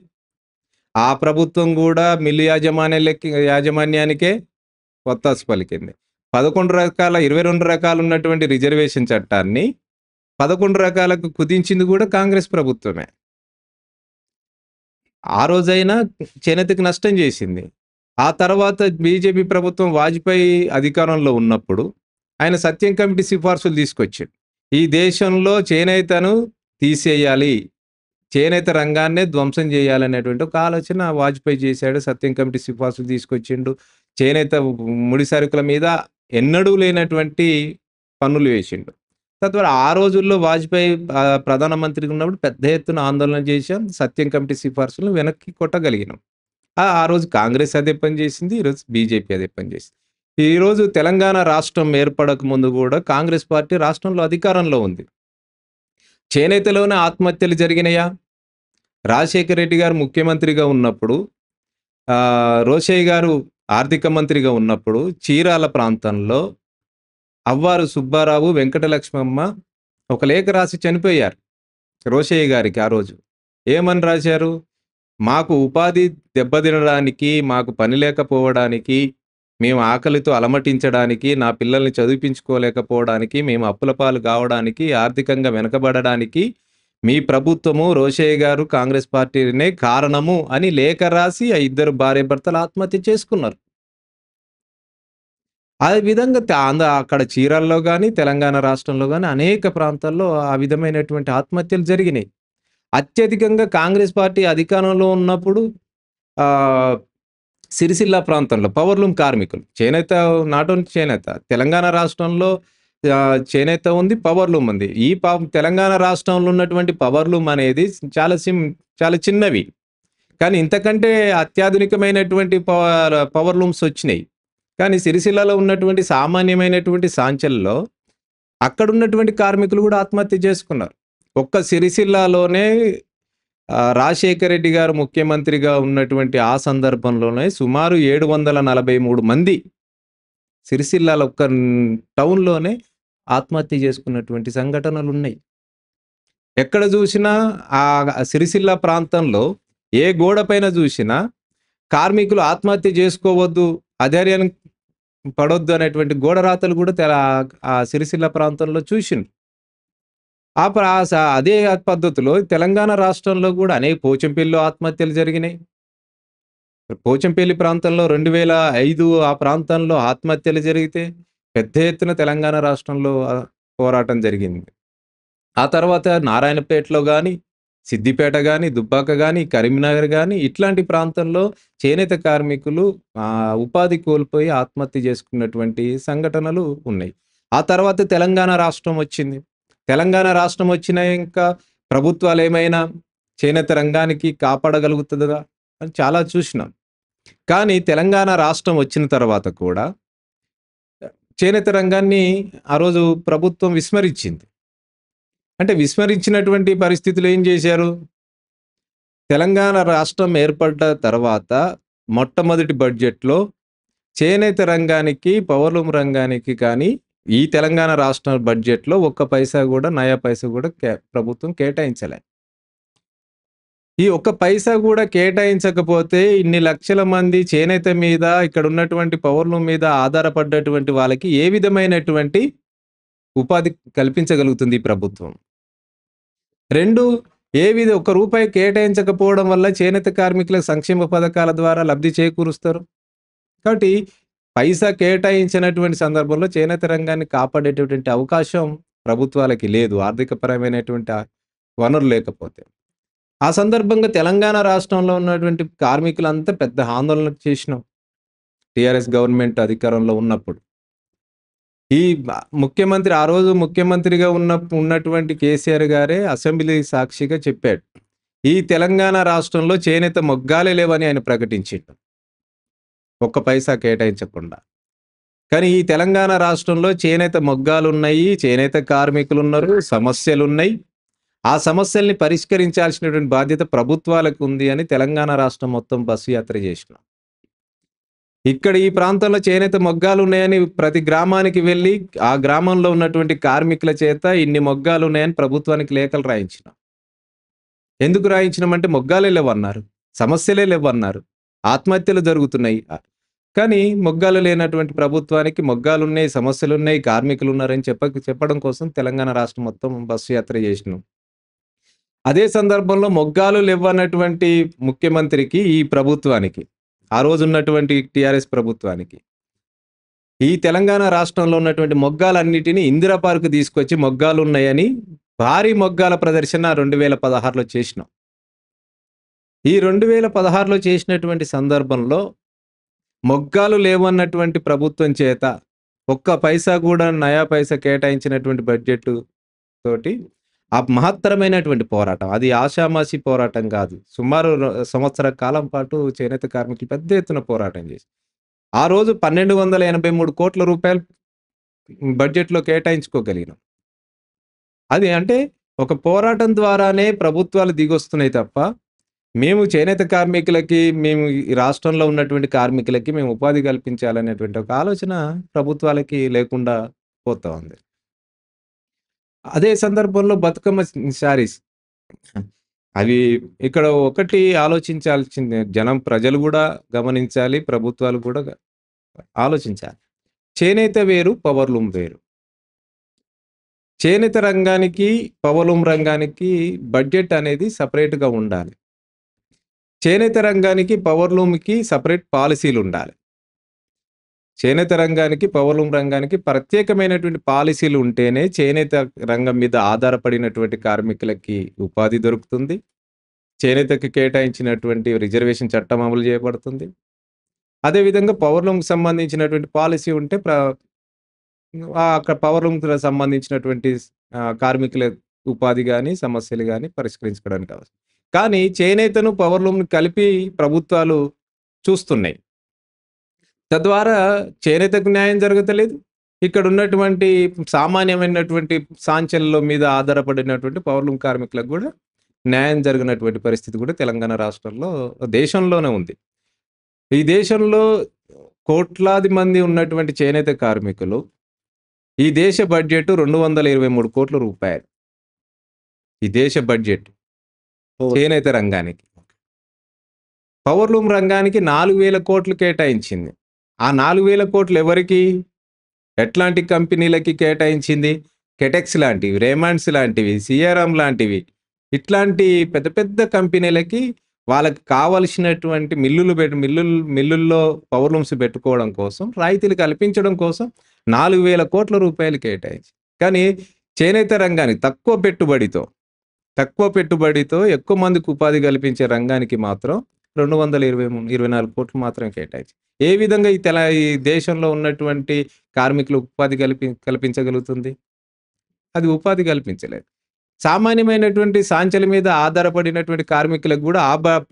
ఆ ప్రభుత్వం గూడా మిల్లు యాజమాన్యానికే వత్తాసు పలికింది. 22 రకాలున్నటువంటి రిజర్వేషన్ చట్టాన్ని 11 రకాలకు కుదించింది గూడా కాంగ్రెస్ ప్రభుత్వమే. ఆ రోజైనా చేనేతకి నష్టం జేసింది. ఆ తర్వాత బీజేపీ ప్రభుత్వం వాజ్పేయి అధికారంలో ఉన్నప్పుడు ఆయన సత్యం కమిటీ సిఫార్సులు తీసుకొచ్చిండు. ఈ దేశంలో చేనేతను తీసేయాలి. చేనేత రంగాన్నే ధ్వంసం చేయాలనేటువంటి ఒక ఆలోచన వాజ్పేయి చేశాడు. సత్యం కమిటీ సిఫార్సులు తీసుకొచ్చిండు. చేనేత ముడి సరుకుల మీద ఎన్నడూ లేనటువంటి పన్నులు వేసిండు. తద్వారా ఆ రోజుల్లో వాజ్పేయి ప్రధానమంత్రిగా ఉన్నప్పుడు పెద్ద ఎత్తున ఆందోళన చేశాం. సత్యం కమిటీ సిఫార్సులను వెనక్కి కొట్టగలిగినాం. ఆ రోజు కాంగ్రెస్ అదే పని చేసింది. ఈరోజు బీజేపీ అదే పని చేసింది. ఈరోజు తెలంగాణ రాష్ట్రం ఏర్పడక ముందు కూడా కాంగ్రెస్ పార్టీ రాష్ట్రంలో అధికారంలో ఉంది. చేనేతలోనే ఆత్మహత్యలు జరిగినాయా? రాజశేఖర రెడ్డి గారు ముఖ్యమంత్రిగా ఉన్నప్పుడు, రోషయ్య గారు ఆర్థిక మంత్రిగా ఉన్నప్పుడు చీరాల ప్రాంతంలో అవ్వారు సుబ్బారావు, వెంకటలక్ష్మమ్మ ఒక లేఖ రాసి చనిపోయారు రోషయ్య గారికి ఆ రోజు. ఏమని రాశారు? మాకు ఉపాధి దెబ్బతినడానికి, మాకు పని లేకపోవడానికి, మేము ఆకలితో అలమటించడానికి, నా పిల్లల్ని చదివించుకోలేకపోవడానికి, మేము అప్పుల పాలు కావడానికి, ఆర్థికంగా వెనకబడడానికి మీ ప్రభుత్వము, రోషయ్య గారు, కాంగ్రెస్ పార్టీనే కారణము అని లేఖ రాసి ఆ ఇద్దరు భార్యాభర్తలు ఆత్మహత్య చేసుకున్నారు. ఆ విధంగా అక్కడ చీరాల్లో గాని, తెలంగాణ రాష్ట్రంలో గాని అనేక ప్రాంతాల్లో ఆ విధమైనటువంటి ఆత్మహత్యలు జరిగినాయి. అత్యధికంగా కాంగ్రెస్ పార్టీ అధికారంలో ఉన్నప్పుడు సిరిసిల్ల ప్రాంతంలో పవర్లూమ్ కార్మికులు, చేనేత నాట్ ఓన్లీ చేనేత, తెలంగాణ రాష్ట్రంలో చేనేత ఉంది, పవర్లూమ్ ఉంది. ఈ తెలంగాణ రాష్ట్రంలో ఉన్నటువంటి పవర్లూమ్ అనేది చాలా చిన్నవి. కానీ ఇంతకంటే అత్యాధునికమైనటువంటి పవర్లూమ్స్ వచ్చినాయి. కానీ సిరిసిల్లలో ఉన్నటువంటి సామాన్యమైనటువంటి సాంచల్లో అక్కడున్నటువంటి కార్మికులు కూడా ఆత్మహత్య చేసుకున్నారు. ఒక్క సిరిసిల్లాలోనే రాజశేఖర రెడ్డి గారు ముఖ్యమంత్రిగా ఉన్నటువంటి ఆ సందర్భంలోనే సుమారు 743 మంది సిరిసిల్లాలో ఒక్క టౌన్‌లోనే ఆత్మహత్య చేసుకున్నటువంటి సంఘటనలున్నాయి. ఎక్కడ చూసినా సిరిసిల్ల ప్రాంతంలో ఏ గోడ పైన చూసినా కార్మికులు ఆత్మహత్య చేసుకోవద్దు, అధైర్యం పడొద్దు అనేటువంటి గోడ రాతలు కూడా సిరిసిల్ల ప్రాంతంలో చూసిండ్రు. అదే పద్ధతిలో తెలంగాణ రాష్ట్రంలో కూడా అనేక పోచంపల్లిలో ఆత్మహత్యలు జరిగినాయి. పోచంపల్లి ప్రాంతంలో 2005 ఆ ప్రాంతంలో ఆత్మహత్యలు జరిగితే పెద్ద ఎత్తున తెలంగాణ రాష్ట్రంలో పోరాటం జరిగింది. ఆ తర్వాత నారాయణపేటలో గాని, సిద్దిపేట గాని, దుబ్బాక గాని, కరీంనగర్ గాని ఇట్లాంటి ప్రాంతంలో చేనేత కార్మికులు ఉపాధి కోల్పోయి ఆత్మహత్య చేసుకున్నటువంటి సంఘటనలు ఉన్నాయి. ఆ తర్వాత తెలంగాణ రాష్ట్రం వచ్చింది. తెలంగాణ రాష్ట్రం వచ్చినాక ప్రభుత్వాలు ఏమైనా చేనేత రంగానికి కాపాడగలుగుతుందా అని చాలా చూసినాం. కానీ తెలంగాణ రాష్ట్రం వచ్చిన తర్వాత కూడా చేనేత రంగాన్ని ఆ రోజు ప్రభుత్వం విస్మరించింది. అంటే విస్మరించినటువంటి పరిస్థితులు ఏం చేశారు? తెలంగాణ రాష్ట్రం ఏర్పడ్డ తర్వాత మొట్టమొదటి బడ్జెట్‌లో చేనేత రంగానికి, పవర్లూమ్ రంగానికి కానీ ఈ తెలంగాణ రాష్ట్ర బడ్జెట్‌లో ఒక్క పైసా కూడా, నయా పైసా కూడా ప్రభుత్వం కేటాయించలే. ఈ ఒక్క పైసా కూడా కేటాయించకపోతే ఇన్ని లక్షల మంది చేనేత మీద, ఇక్కడ ఉన్నటువంటి పవర్లూమ్ మీద ఆధారపడ్డటువంటి వాళ్ళకి ఏ విధమైనటువంటి ఉపాధి కల్పించగలుగుతుంది ఈ ప్రభుత్వం? 2 ఒక్క రూపాయి కేటాయించకపోవడం వల్ల చేనేత కార్మికులకు సంక్షేమ పథకాల ద్వారా లబ్ధి చేకూరుస్తారు. కాబట్టి పైసా కేటాయించినటువంటి సందర్భంలో చేనేత రంగాన్ని కాపాడేటటువంటి అవకాశం ప్రభుత్వాలకి లేదు, ఆర్థికపరమైనటువంటి వనరులు లేకపోతే. ఆ సందర్భంగా తెలంగాణ రాష్ట్రంలో ఉన్నటువంటి కార్మికులంతా పెద్ద ఆందోళన చేసినాం టీఆర్ఎస్ గవర్నమెంట్ అధికారంలో ఉన్నప్పుడు. ఈ ముఖ్యమంత్రి, ఆ రోజు ముఖ్యమంత్రిగా ఉన్నటువంటి కేసీఆర్ గారే అసెంబ్లీ సాక్షిగా చెప్పాడు, ఈ తెలంగాణ రాష్ట్రంలో చేనేత మొగ్గాలే లేవని ఆయన ప్రకటించిండు, ఒక్క పైసా కేటాయించకుండా. కానీ ఈ తెలంగాణ రాష్ట్రంలో చేనేత మొగ్గాలున్నాయి, చేనేత కార్మికులున్నారు, సమస్యలున్నాయి. ఆ సమస్యల్ని పరిష్కరించాల్సినటువంటి బాధ్యత ప్రభుత్వాలకు ఉంది అని తెలంగాణ రాష్ట్రం మొత్తం బస్సు యాత్ర చేసినాం. ఇక్కడ ఈ ప్రాంతంలో చేనేత మొగ్గాలున్నాయని ప్రతి గ్రామానికి వెళ్లి, ఆ గ్రామంలో ఉన్నటువంటి కార్మికుల చేత ఇన్ని మొగ్గాలున్నాయని ప్రభుత్వానికి లేఖలు రాయించినాం. ఎందుకు రాయించినామంటే మొగ్గాలే లేవన్నారు. సమస్యలే లేవన్నారు. ఆత్మహత్యలు జరుగుతున్నాయి. కానీ మొగ్గాలు లేనటువంటి ప్రభుత్వానికి మొగ్గాలున్నాయి, సమస్యలున్నాయి, కార్మికులున్నారని చెప్పడం కోసం తెలంగాణ రాష్ట్రం మొత్తం బస్సు యాత్ర చేసినాం. అదే సందర్భంలో మొగ్గాలు లేవన్నటువంటి ముఖ్యమంత్రికి, ఈ ప్రభుత్వానికి, ఆ రోజున్నటువంటి టీఆర్ఎస్ ప్రభుత్వానికి, ఈ తెలంగాణ రాష్ట్రంలో ఉన్నటువంటి మొగ్గాలన్నిటిని ఇందిరా పార్క్ తీసుకొచ్చి మొగ్గాలున్నాయని భారీ మొగ్గాల ప్రదర్శన 2016లో చేసినాం. ఈ 2016లో చేసినటువంటి సందర్భంలో మొగ్గాలు లేవన్నటువంటి ప్రభుత్వం చేత ఒక్క పైసా కూడా నయా పైసా కేటాయించినటువంటి బడ్జెట్ తోటి ఆ మహత్తరమైనటువంటి పోరాటం, అది ఆషామాషి పోరాటం కాదు. సుమారు సంవత్సర కాలం పాటు చేనేత కార్మికులు పెద్ద ఎత్తున పోరాటం చేసి ఆ రోజు 1283 కోట్ల రూపాయలు బడ్జెట్‌లో కేటాయించుకోగలిగినాం. అది అంటే ఒక పోరాటం ద్వారానే ప్రభుత్వాలు దిగొస్తున్నాయి తప్ప, మేము చేనేత కార్మికులకి, మేము ఈ రాష్ట్రంలో ఉన్నటువంటి కార్మికులకి మేము ఉపాధి కల్పించాలనేటువంటి ఒక ఆలోచన ప్రభుత్వాలకి లేకుండా పోతా ఉంది. అదే సందర్భంలో బతుకమ్మ శారీస్ అవి ఇక్కడ ఒకటి ఆలోచించాల్సింది ప్రజలు గూడా గమనించాలి, ప్రభుత్వాలు గూడా ఆలోచించాలి. చేనేత వేరు, పవర్లూమ్ వేరు. చేనేత రంగానికి, పవర్లూమ్ రంగానికి బడ్జెట్ అనేది సెపరేట్‌గా ఉండాలి. చేనేత రంగానికి, పవర్లూమ్‌కి సెపరేట్ పాలిసీలుండాలి. చేనేత రంగానికి, పవర్లూమ్ రంగానికి ప్రత్యేకమైనటువంటి పాలిసీలు ఉంటేనే చేనేత రంగం మీద ఆధారపడినటువంటి కార్మికులకి ఉపాధి దొరుకుతుంది. చేనేతకి కేటాయించినటువంటి రిజర్వేషన్ చట్టం అమలు చేయబడుతుంది. అదేవిధంగా పవర్లూమ్‌కి సంబంధించినటువంటి పాలిసీ ఉంటే అక్కడ పవర్లూమ్‌కి సంబంధించినటువంటి కార్మికుల ఉపాధి గాని, సమస్యలు గాని పరిష్కరించుకోవడానికి అవసరం. కానీ చేనేతను, పవర్లూమ్‌ని కలిపి ప్రభుత్వాలు చూస్తున్నాయి. తద్వారా చేనేతకు న్యాయం జరగతలేదు. ఇక్కడ ఉన్నటువంటి సామాన్యమైనటువంటి సాంచల మీద ఆధారపడినటువంటి పవర్లూమ్ కార్మికులకు కూడా న్యాయం జరగనటువంటి పరిస్థితి కూడా తెలంగాణ రాష్ట్రంలో, దేశంలోనే ఉంది. ఈ దేశంలో కోట్లాది మంది ఉన్నటువంటి చేనేత కార్మికులు, ఈ దేశ బడ్జెట్ 223 కోట్ల రూపాయలు. ఈ దేశ బడ్జెట్ చేనేత రంగానికి. పవర్లూమ్ రంగానికి 4000 కోట్లు కేటాయించింది. ఆ 4000 కోట్లు ఎవరికి, ఎట్లాంటి కంపెనీలకి కేటాయించింది? కెటెక్స్ లాంటివి, రేమండ్స్ లాంటివి, సిఆర్ఎం లాంటివి, ఇట్లాంటి పెద్ద పెద్ద కంపెనీలకి వాళ్ళకి కావలసినటువంటి మిల్లుల్లో పవర్లూమ్స్ పెట్టుకోవడం కోసం, రాయితీలు కల్పించడం కోసం 4000 కోట్ల రూపాయలు కేటాయించి. కానీ చేనేత రంగానికి తక్కువ పెట్టుబడితో ఎక్కువ మందికి ఉపాధి కల్పించే రంగానికి మాత్రం 224 కోట్లు మాత్రం కేటాయించి. ఏ విధంగా ఈ దేశంలో ఉన్నటువంటి కార్మికులు ఉపాధి కల్పించగలుగుతుంది? అది ఉపాధి కల్పించలేదు. సామాన్యమైనటువంటి సాంచల మీద ఆధారపడినటువంటి కార్మికులకు కూడా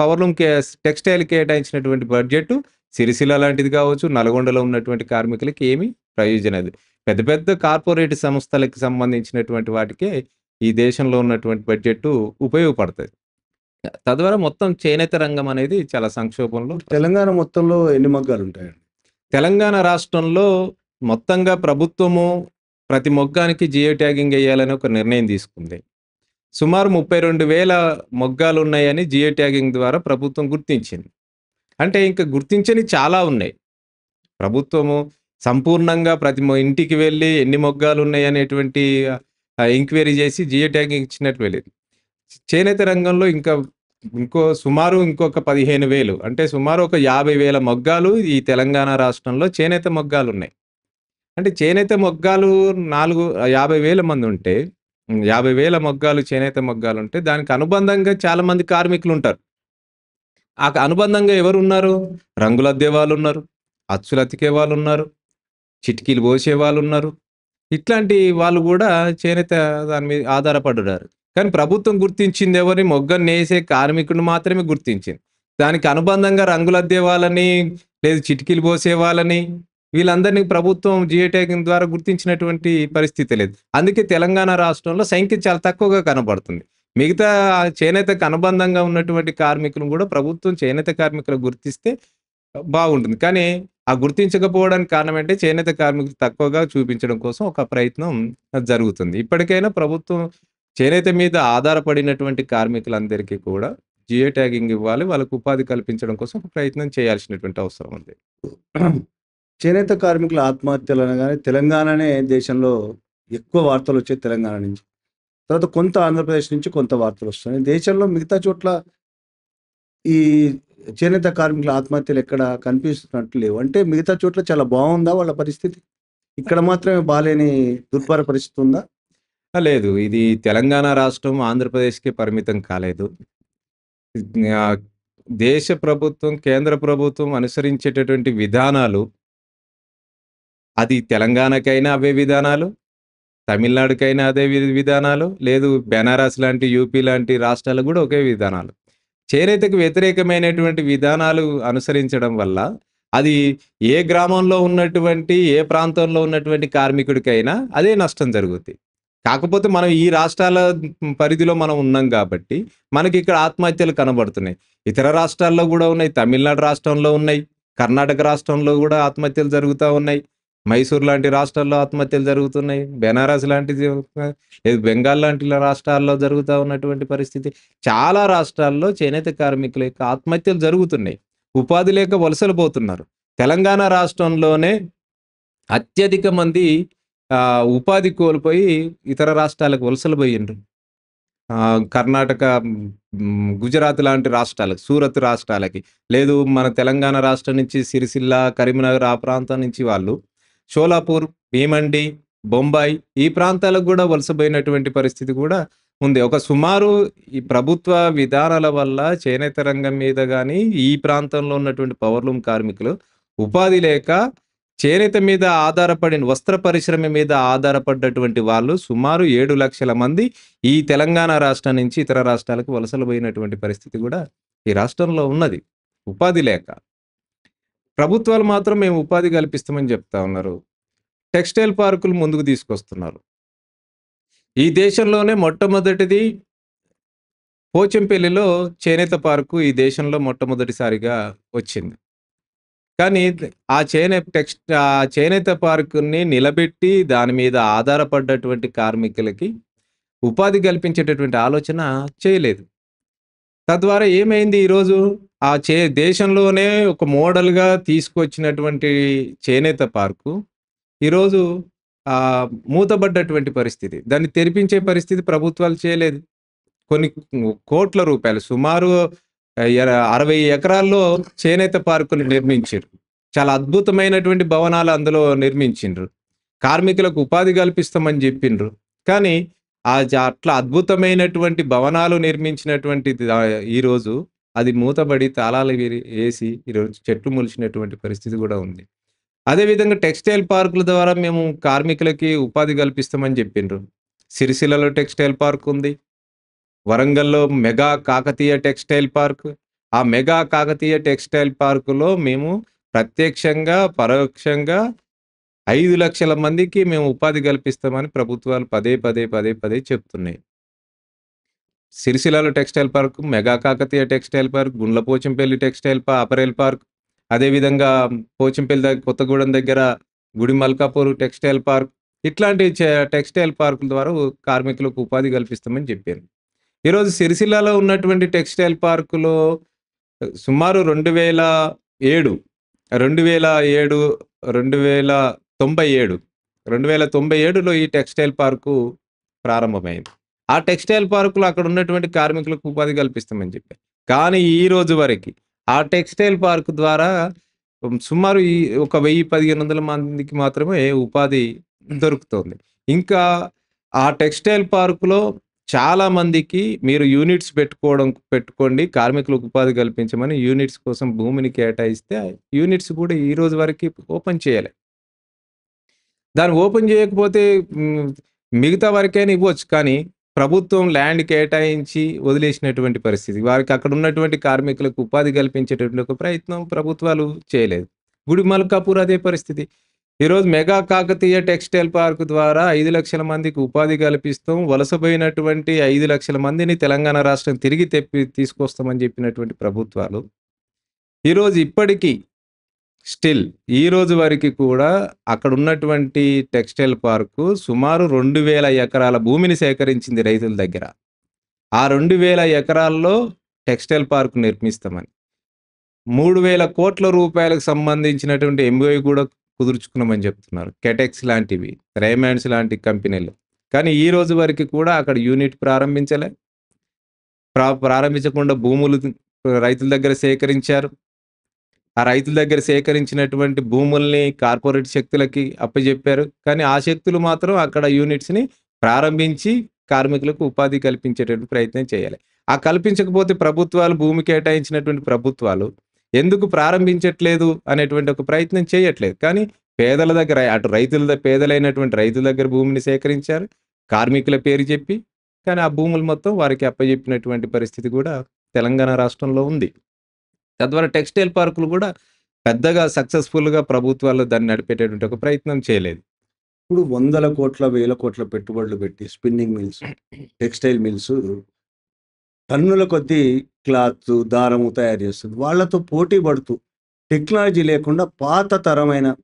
పవర్లూమ్ టెక్స్టైల్ కేటాయించినటువంటి బడ్జెట్ సిరిసిల్ల లాంటిది కావచ్చు, నల్గొండలో ఉన్నటువంటి కార్మికులకి ఏమి ప్రయోజనం. పెద్ద పెద్ద కార్పొరేట్ సంస్థలకు సంబంధించినటువంటి వాటికే ఈ దేశంలో ఉన్నటువంటి బడ్జెట్ ఉపయోగపడుతుంది. తద్వారా మొత్తం చేనేత రంగం అనేది చాలా సంక్షోభంలో. తెలంగాణ మొత్తంలో ఎన్ని మగ్గాలు ఉంటాయండి? తెలంగాణ రాష్ట్రంలో మొత్తంగా ప్రభుత్వము ప్రతి మొగ్గానికి జియో ట్యాగింగ్ వేయాలని ఒక నిర్ణయం తీసుకుంది. సుమారు 32,000 మొగ్గాలు ఉన్నాయని జియో ట్యాగింగ్ ద్వారా ప్రభుత్వం గుర్తించింది. అంటే ఇంకా గుర్తించని చాలా ఉన్నాయి. ప్రభుత్వము సంపూర్ణంగా ప్రతి ఇంటికి వెళ్ళి ఎన్ని మొగ్గాలు ఉన్నాయి అనేటువంటి ఎంక్వైరీ చేసి జియో ట్యాగింగ్ ఇచ్చినట్లు లేదు. చేనేత రంగంలో ఇంకొక 15,000, అంటే సుమారు ఒక 50,000 మొగ్గాలు ఈ తెలంగాణ రాష్ట్రంలో చేనేత మొగ్గాలు ఉన్నాయి. అంటే చేనేత మొగ్గాలు 50,000 మంది ఉంటే, 50,000 మొగ్గాలు చేనేత మొగ్గాలు ఉంటే దానికి అనుబంధంగా చాలా మంది కార్మికులు ఉంటారు. ఆ అనుబంధంగా ఎవరు ఉన్నారు? రంగులద్దే వాళ్ళు ఉన్నారు, అచ్చులు అతికే వాళ్ళు ఉన్నారు, చిటికీలు పోసే వాళ్ళు ఉన్నారు. ఇట్లాంటి వాళ్ళు కూడా చేనేత దాని మీద ఆధారపడ్డారు. కానీ ప్రభుత్వం గుర్తించింది ఎవరిని? మొగ్గను నేసే కార్మికుడిని మాత్రమే గుర్తించింది. దానికి అనుబంధంగా రంగులద్దే వాళ్ళని, లేదు చిటికీలు పోసే వాళ్ళని, వీళ్ళందరినీ ప్రభుత్వం జియో ట్యాగింగ్ ద్వారా గుర్తించినటువంటి పరిస్థితి లేదు. అందుకే తెలంగాణ రాష్ట్రంలో సంఖ్య చాలా తక్కువగా కనబడుతుంది. మిగతా చేనేతకు అనుబంధంగా ఉన్నటువంటి కార్మికులను కూడా ప్రభుత్వం చేనేత కార్మికులు గుర్తిస్తే బాగుంటుంది. కానీ ఆ గుర్తించకపోవడానికి కారణం ఏంటే చేనేత కార్మికులు తక్కువగా చూపించడం కోసం ఒక ప్రయత్నం జరుగుతుంది. ఇప్పటికైనా ప్రభుత్వం చేనేత మీద ఆధారపడినటువంటి కార్మికులందరికీ కూడా జియో ట్యాగింగ్ ఇవ్వాలి. వాళ్ళకి ఉపాధి కల్పించడం కోసం ఒక ప్రయత్నం చేయాల్సినటువంటి అవసరం ఉంది. చేనేత కార్మికుల ఆత్మహత్యలు అనగానే తెలంగాణనే దేశంలో ఎక్కువ వార్తలు వచ్చేది తెలంగాణ నుంచి. తర్వాత కొంత ఆంధ్రప్రదేశ్ నుంచి కొంత వార్తలు వస్తున్నాయి. దేశంలో మిగతా చోట్ల ఈ చేనేత కార్మికుల ఆత్మహత్యలు ఎక్కడ కనిపిస్తున్నట్టు లేవు. అంటే మిగతా చోట్ల చాలా బాగుందా వాళ్ళ పరిస్థితి? ఇక్కడ మాత్రమే బాలేని దుర్భర పరిస్థితి ఉందా? లేదు. ఇది తెలంగాణ రాష్ట్రం, ఆంధ్రప్రదేశ్‌కే పరిమితం కాలేదు. ఆహ్, దేశ ప్రభుత్వం, కేంద్ర ప్రభుత్వం అనుసరించేటటువంటి విధానాలు అది తెలంగాణకైనా అవే విధానాలు, తమిళనాడుకైనా అదే విధానాలు, లేదు బెనారస్ లాంటి, యూపీ లాంటి రాష్ట్రాలకు గూడా ఒకే విధానాలు. చేనేతకు వ్యతిరేకమైనటువంటి విధానాలు అనుసరించడం వల్ల, అది ఏ గ్రామంలో ఉన్నటువంటి, ఏ ప్రాంతంలో ఉన్నటువంటి కార్మికుడికైనా అదే నష్టం జరుగుద్ది. కాకపోతే మనం ఈ రాష్ట్రాల పరిధిలో మనం ఉన్నాం గాబట్టి, మనకిక్కడ ఆత్మహత్యలు కనబడుతున్నాయి. ఇతర రాష్ట్రాల్లో గూడా ఉన్నాయి. తమిళనాడు రాష్ట్రంలో ఉన్నాయి. కర్ణాటక రాష్ట్రంలో గూడా ఆత్మహత్యలు జరుగుతా ఉన్నాయి. మైసూర్ లాంటి రాష్ట్రాల్లో ఆత్మహత్యలు జరుగుతున్నాయి. బెనారస్ లాంటిది లేదు బెంగాల్ లాంటి రాష్ట్రాల్లో జరుగుతా ఉన్నటువంటి పరిస్థితి. చాలా రాష్ట్రాల్లో చేనేత కార్మికుల యొక్క ఆత్మహత్యలు జరుగుతున్నాయి. ఉపాధి లేక వలసలు పోతున్నారు. తెలంగాణ రాష్ట్రంలోనే అత్యధిక మంది ఉపాధి కోల్పోయి ఇతర రాష్ట్రాలకు వలసలు పోయిండ్రు. కర్ణాటక, గుజరాత్ లాంటి రాష్ట్రాలకు, సూరత్ రాష్ట్రాలకి. లేదు మన తెలంగాణ రాష్ట్రం నుంచి సిరిసిల్ల, కరీంనగర్ ఆ ప్రాంతం నుంచి వాళ్ళు షోలాపూర్, భీమండి, బొంబాయి ఈ ప్రాంతాలకు గూడా వలసపోయినటువంటి పరిస్థితి కూడా ఉంది. ఒక సుమారు ఈ ప్రభుత్వ విధానాల వల్ల చేనేత రంగం మీద గాని, ఈ ప్రాంతంలో ఉన్నటువంటి పవర్లూమ్ కార్మికులు ఉపాధి లేక చేనేత మీద ఆధారపడిన వస్త్ర పరిశ్రమ మీద ఆధారపడ్డటువంటి వాళ్ళు సుమారు 7,00,000 మంది ఈ తెలంగాణ రాష్ట్రం నుంచి ఇతర రాష్ట్రాలకు వలసలు పోయినటువంటి పరిస్థితి గూడా ఈ రాష్ట్రంలో ఉన్నది. ఉపాధి లేక. ప్రభుత్వాలు మాత్రం మేము ఉపాధి కల్పిస్తామని చెప్తా ఉన్నారు. టెక్స్‌టైల్ పార్కులు ముందుకు తీసుకొస్తున్నారు. ఈ దేశంలోనే మొట్టమొదటిది పోచంపల్లిలో చేనేత పార్కు ఈ దేశంలో మొట్టమొదటిసారిగా వచ్చింది. కానీ ఆ చేనేత పార్కుని నిలబెట్టి దాని మీద ఆధారపడ్డటువంటి కార్మికులకి ఉపాధి కల్పించేటటువంటి ఆలోచన చేయలేదు. తద్వారా ఏమైంది ఈరోజు దేశంలోనే ఒక మోడల్‌గా తీసుకొచ్చినటువంటి చేనేత పార్కు ఈరోజు మూతబడ్డటువంటి పరిస్థితి. దాన్ని తెరిపించే పరిస్థితి ప్రభుత్వాలు చేయలేదు. కొన్ని కోట్ల రూపాయలు సుమారు 60 ఎకరాల్లో చేనేత పార్కులు నిర్మించిర్రు. చాలా అద్భుతమైనటువంటి భవనాలు అందులో నిర్మించిండ్రు. కార్మికులకు ఉపాధి కల్పిస్తామని చెప్పిండ్రు. కానీ అట్లా అద్భుతమైనటువంటి భవనాలు నిర్మించినటువంటి ఈరోజు అది మూతబడి తాళాలు వేసి ఈరోజు చెట్లు మొలిచినటువంటి పరిస్థితి కూడా ఉంది. అదేవిధంగా టెక్స్‌టైల్ పార్కుల ద్వారా మేము కార్మికులకి ఉపాధి కల్పిస్తామని చెప్పిండ్రు. సిరిసిల్లలో టెక్స్‌టైల్ పార్క్ ఉంది. వరంగల్‌లో మెగా కాకతీయ టెక్స్‌టైల్ పార్క్. ఆ మెగా కాకతీయ టెక్స్‌టైల్ పార్కులో మేము ప్రత్యక్షంగా, పరోక్షంగా 5,00,000 మందికి మేము ఉపాధి కల్పిస్తామని ప్రభుత్వాలు పదే చెప్తున్నాయి. సిరిసిల్లలో textile park, mega Kakatiya textile park, Gundla Pochampally apparel park, అదేవిధంగా పోచంపల్లి కొత్తగూడెం దగ్గర గుడి మల్కాపూర్ టెక్స్‌టైల్ పార్క్ ఇట్లాంటి టెక్స్‌టైల్ పార్కుల ద్వారా కార్మికులకు ఉపాధి కల్పిస్తామని చెప్పారు. ఈరోజు సిరిసిల్లలో ఉన్నటువంటి టెక్స్‌టైల్ పార్కులో సుమారు 2097లో ఈ టెక్స్‌టైల్ పార్కు ప్రారంభమైంది. ఆ టెక్స్‌టైల్ పార్కులో అక్కడ ఉన్నటువంటి కార్మికులకు ఉపాధి కల్పిస్తామని చెప్పారు. కానీ ఈ రోజు వరకి ఆ టెక్స్‌టైల్ పార్క్ ద్వారా సుమారు ఒక 1000-1500 మందికి మాత్రమే ఉపాధి దొరుకుతోంది. ఇంకా ఆ టెక్స్‌టైల్ పార్కులో చాలా మందికి మీరు యూనిట్స్ పెట్టుకోండి కార్మికులకు ఉపాధి కల్పించమని యూనిట్స్ కోసం భూమిని కేటాయిస్తే యూనిట్స్ కూడా ఈ రోజు వరకి ఓపెన్ చేయలే. దాన్ని ఓపెన్ చేయకపోతే మిగతా వరకైనా ఇవ్వచ్చు. కానీ ప్రభుత్వం ల్యాండ్ కేటాయించి వదిలేసినటువంటి పరిస్థితి. వారికి అక్కడ ఉన్నటువంటి కార్మికులకు ఉపాధి కల్పించేటటువంటి ఒక ప్రయత్నం ప్రభుత్వాలు చేయలేదు. గుడి మల్కాపూర్ అదే పరిస్థితి. ఈరోజు మెగా కాకతీయ టెక్స్‌టైల్ పార్క్ ద్వారా 5,00,000 మందికి ఉపాధి కల్పిస్తాం. వలసపోయినటువంటి 5,00,000 మందిని తెలంగాణ రాష్ట్రం తిరిగి తీసుకొస్తామని చెప్పినటువంటి ప్రభుత్వాలు ఈరోజు ఇప్పటికీ స్టిల్ ఈ రోజు వరకి కూడా అక్కడున్నటువంటి టెక్స్‌టైల్ పార్కు సుమారు 2000 ఎకరాల భూమిని సేకరించింది రైతుల దగ్గర. ఆ 2000 ఎకరాల్లో టెక్స్‌టైల్ పార్క్ నిర్మిస్తామని. 3000 కోట్ల రూపాయలకు సంబంధించినటువంటి ఎంఓయూ కూడా కుదుర్చుకున్నామని చెప్తున్నారు. కెటెక్స్ లాంటివి, రైమాండ్స్ లాంటి కంపెనీలు. కానీ ఈ రోజు వరకి కూడా అక్కడ యూనిట్ ప్రారంభించలే. ప్రారంభించకుండా భూములు రైతుల దగ్గర సేకరించారు. ఆ రైతుల దగ్గర సేకరించినటువంటి భూముల్ని కార్పొరేట్ శక్తులకి అప్పజెప్పారు. కానీ ఆ శక్తులు మాత్రం అక్కడ యూనిట్స్‌ని ప్రారంభించి కార్మికులకు ఉపాధి కల్పించేటటువంటి ప్రయత్నం చేయాలి. ఆ కల్పించకపోతే ప్రభుత్వాలు భూమి కేటాయించినటువంటి ప్రభుత్వాలు ఎందుకు ప్రారంభించట్లేదు అనేటువంటి ఒక ప్రయత్నం చేయట్లేదు. కానీ పేదల దగ్గర అటు పేదలైనటువంటి రైతుల దగ్గర భూమిని సేకరించారు. కార్మికుల పేరు చెప్పి. కానీ ఆ భూములు మొత్తం వారికి అప్పజెప్పినటువంటి పరిస్థితి కూడా తెలంగాణ రాష్ట్రంలో ఉంది. తద్వారా టెక్స్‌టైల్ పార్కులు కూడా పెద్దగా సక్సెస్‌ఫుల్‌గా ప్రభుత్వాలు దాన్ని నడిపేటటువంటి ఒక ప్రయత్నం చేయలేదు. ఇప్పుడు వందల కోట్ల, వేల కోట్ల పెట్టుబడులు పెట్టి స్పిన్నింగ్ మిల్స్, టెక్స్టైల్ మిల్స్ టన్నుల కొద్దీ క్లాత్, దారము తయారు చేస్తుంది. వాళ్ళతో పోటీ పడుతూ టెక్నాలజీ లేకుండా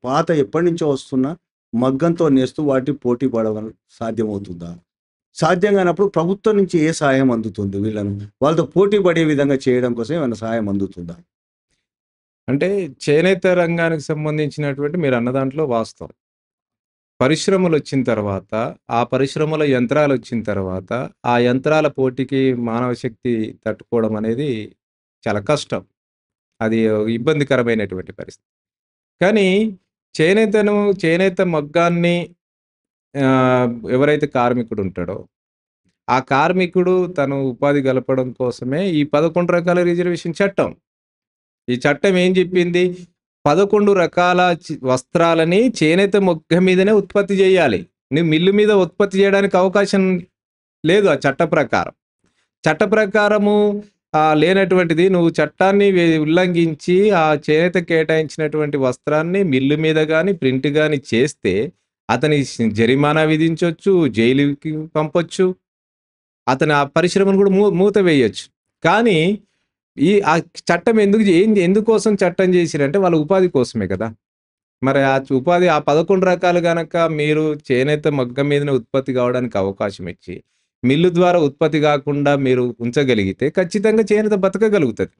పాత ఎప్పటినుంచో వస్తున్న మగ్గంతో నేస్తూ వాటి పోటీ పడడం సాధ్యమవుతుందా? సాధ్యం కానప్పుడు ప్రభుత్వం నుంచి ఏ సహాయం అందుతుంది వీళ్ళను? వాళ్ళతో పోటీ పడే విధంగా చేయడం కోసం ఏమైనా సహాయం అందుతుందా? అంటే చేనేత రంగానికి సంబంధించినటువంటి మీరు అన్న దాంట్లో వాస్తవం. పరిశ్రమలొచ్చిన తర్వాత, ఆ పరిశ్రమలో యంత్రాలొచ్చిన తర్వాత, ఆ యంత్రాల పోటీకి మానవ శక్తి తట్టుకోవడం అనేది చాలా కష్టం. అది ఇబ్బందికరమైనటువంటి పరిస్థితి. కానీ చేనేత మగ్గాన్ని ఎవరైతే కార్మికుడు ఉంటాడో, ఆ కార్మికుడు తను ఉపాధి గలపడం కోసమే ఈ 11 రకాల రిజర్వేషన్ చట్టం. ఈ చట్టం ఏం చెప్పింది? 11 రకాల వస్త్రాలని చేనేత మొగ్గ మీదనే ఉత్పత్తి చేయాలి. నువ్వు మిల్లు మీద ఉత్పత్తి చేయడానికి అవకాశం లేదు ఆ చట్ట ప్రకారం. చట్ట ప్రకారము లేనటువంటిది నువ్వు చట్టాన్ని ఉల్లంఘించి ఆ చేనేత కేటాయించినటువంటి వస్త్రాన్ని మిల్లు మీద గాని, ప్రింట్ గాని చేస్తే అతని జరిమానా విధించొచ్చు, జైలుకి పంపొచ్చు. అతను ఆ పరిశ్రమను కూడా మూత వేయొచ్చు. కానీ ఆ చట్టం ఎందుకోసం చట్టం చేసిరంటే వాళ్ళ ఉపాధి కోసమే కదా! మరి ఆ ఉపాధి ఆ 11 రకాలు గనక మీరు చేనేత మగ్గం మీదనే ఉత్పత్తి కావడానికి అవకాశం ఇచ్చి, మిల్లు ద్వారా ఉత్పత్తి కాకుండా మీరు ఉంచగలిగితే ఖచ్చితంగా చేనేత బతకగలుగుతది.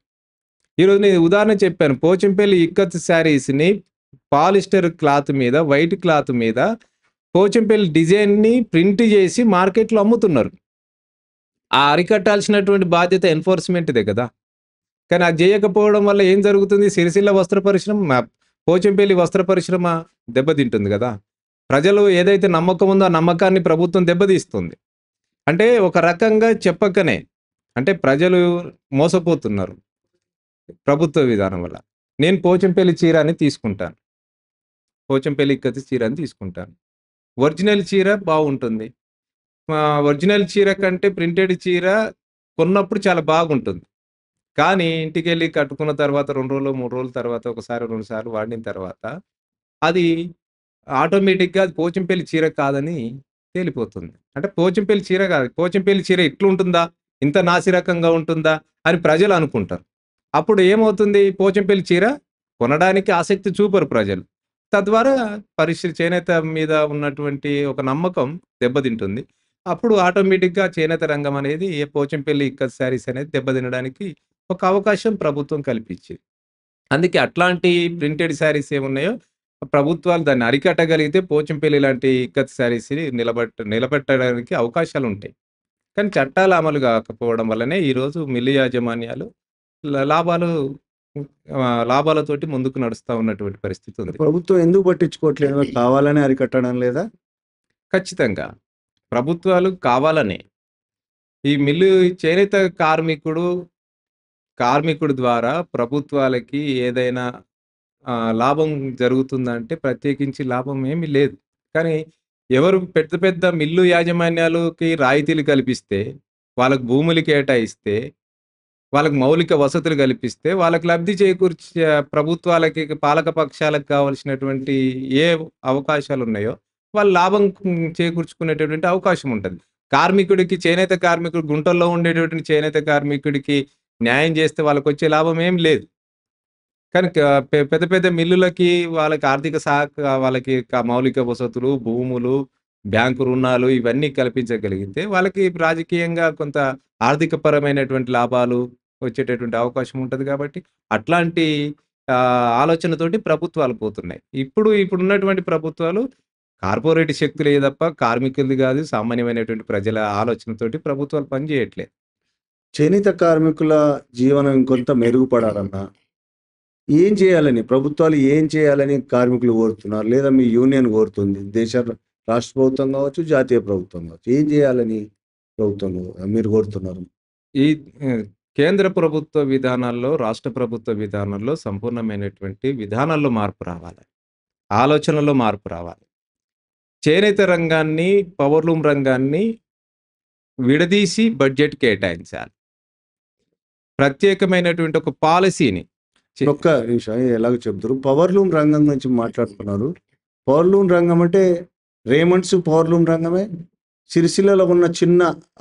ఈరోజు నేను ఉదాహరణ చెప్పాను. పోచంపల్లి ఇక్కత్ శారీస్‌ని పాలిస్టర్ క్లాత్ మీద, వైట్ క్లాత్ మీద పోచంపల్లి డిజైన్‌ని ప్రింట్ చేసి మార్కెట్‌లో అమ్ముతున్నారు. ఆ అరికట్టాల్సినటువంటి బాధ్యత ఎన్ఫోర్స్‌మెంట్‌దే కదా! కానీ అది చేయకపోవడం వల్ల ఏం జరుగుతుంది? సిరిసిల్ల వస్త్ర పరిశ్రమ, పోచంపల్లి వస్త్ర పరిశ్రమ దెబ్బతింటుంది కదా! ప్రజలు ఏదైతే నమ్మకం ఉందో ఆ నమ్మకాన్ని ప్రభుత్వం దెబ్బతీస్తుంది. అంటే ఒక రకంగా చెప్పకనే అంటే ప్రజలు మోసపోతున్నారు ప్రభుత్వ విధానం వల్ల. నేను పోచంపల్లి చీర అని తీసుకుంటాను. పోచంపల్లి ఇక్కత్ చీర అని తీసుకుంటాను. ఒరిజినల్ చీర బావుంటుంది. ఒరిజినల్ చీర కంటే ప్రింటెడ్ చీర కొన్నప్పుడు చాలా బాగుంటుంది. కానీ ఇంటికెళ్ళి కట్టుకున్న తర్వాత 2 రోజులు, 3 రోజుల తర్వాత ఒకసారి, 2 సార్లు వాడిన తర్వాత అది ఆటోమేటిక్‌గా అది పోచంపల్లి చీర కాదని తేలిపోతుంది. అంటే పోచంపల్లి చీర కాదు. పోచంపల్లి చీర ఇట్లుంటుందా? ఇంత నాసిరకంగా ఉంటుందా? అని ప్రజలు అనుకుంటారు. అప్పుడు ఏమవుతుంది? పోచంపల్లి చీర కొనడానికి ఆసక్తి చూపరు ప్రజలు. తద్వారా చేనేత మీద ఉన్నటువంటి ఒక నమ్మకం దెబ్బతింటుంది. అప్పుడు ఆటోమేటిక్‌గా చేనేత రంగం అనేది పోచంపల్లి ఇక్కత్ శారీస్ అనేది దెబ్బతినడానికి ఒక అవకాశం ప్రభుత్వం కల్పించింది. అందుకే అట్లాంటి ప్రింటెడ్ శారీస్ ఏమున్నాయో ప్రభుత్వాలు దాన్ని అరికట్టగలిగితే పోచంపల్లి లాంటి ఇక్కత్ శారీస్‌ని నిలబెట్టడానికి అవకాశాలుంటాయి. కానీ చట్టాలు అమలు కాకపోవడం వల్లనే ఈరోజు మిల్లు యాజమాన్యాలు లాభాలు లాభాలతోటి ముందుకు నడుస్తా ఉన్నటువంటి పరిస్థితి ఉంది. ప్రభుత్వం ఎందుకు పట్టించుకోవట్లేదు? కావాలని అరికట్టడం లేదా? ఖచ్చితంగా. ప్రభుత్వాలు కావాలనే ఈ చేనేత కార్మికుడు ద్వారా ప్రభుత్వాలకి ఏదైనా లాభం జరుగుతుందంటే ప్రత్యేకించి లాభం ఏమీ లేదు. కానీ ఎవరు పెద్ద పెద్ద మిల్లు యాజమాన్యాలకి రాయితీలు కల్పిస్తే, వాళ్ళకి భూములు కేటాయిస్తే, వాళ్ళకి మౌలిక వసతులు కల్పిస్తే, వాళ్ళకి లబ్ధి చేకూర్చే ప్రభుత్వాలకి, పాలక పక్షాలకు కావాల్సినటువంటి ఏ అవకాశాలున్నాయో వాళ్ళు లాభం చేకూర్చుకునేటటువంటి అవకాశం ఉంటది. చేనేత కార్మికుడు గుంటల్లో ఉండేటటువంటి చేనేత కార్మికుడికి న్యాయం చేస్తే వాళ్ళకొచ్చే లాభం ఏం లేదు. కానీ పెద్ద పెద్ద మిల్లులకి వాళ్ళకి ఆర్థిక వాళ్ళకి మౌలిక వసతులు, భూములు, బ్యాంకు రుణాలు ఇవన్నీ కల్పించగలిగితే వాళ్ళకి రాజకీయంగా కొంత ఆర్థికపరమైనటువంటి లాభాలు వచ్చేటటువంటి అవకాశం ఉంటది కాబట్టి అట్లాంటి ఆలోచనతోటి ప్రభుత్వాలు పోతున్నాయి. ఇప్పుడున్నటువంటి ప్రభుత్వాలు కార్పొరేట్ శక్తులే తప్ప కార్మికులది గాదు, సామాన్యమైనటువంటి ప్రజల ఆలోచనతోటి ప్రభుత్వాలు పనిచేయట్లేదు. చేనేత కార్మికుల జీవనం ఇంకొంత మెరుగుపడాలన్నా ఏం చేయాలని ప్రభుత్వాలు ఏం చేయాలని కార్మికులు కోరుతున్నారు? లేదా మీ యూనియన్ కోరుతుంది? రాష్ట్ర ప్రభుత్వం కావచ్చు, జాతీయ ప్రభుత్వం కావచ్చు. ఏం చేయాలని ప్రభుత్వం మీరు కోరుతున్నారు? ఈ కేంద్ర ప్రభుత్వ విధానాల్లో, రాష్ట్ర ప్రభుత్వ విధానాల్లో సంపూర్ణమైనటువంటి విధానాల్లో మార్పు రావాలి. ఆలోచనలో మార్పు రావాలి. చేనేత రంగాన్ని, పవర్లూమ్ రంగాన్ని విడదీసి బడ్జెట్ కేటాయించాలి. ప్రత్యేకమైనటువంటి ఒక పాలసీని ఒక్క నిమిషం ఎలాగో చెప్తారు. పవర్లూమ్ రంగం గురించి మాట్లాడుతున్నారు. పవర్లూమ్ రంగం అంటే రేమండ్స్ పవర్లూమ్ రంగమే, సిరిసిల్లలో ఉన్న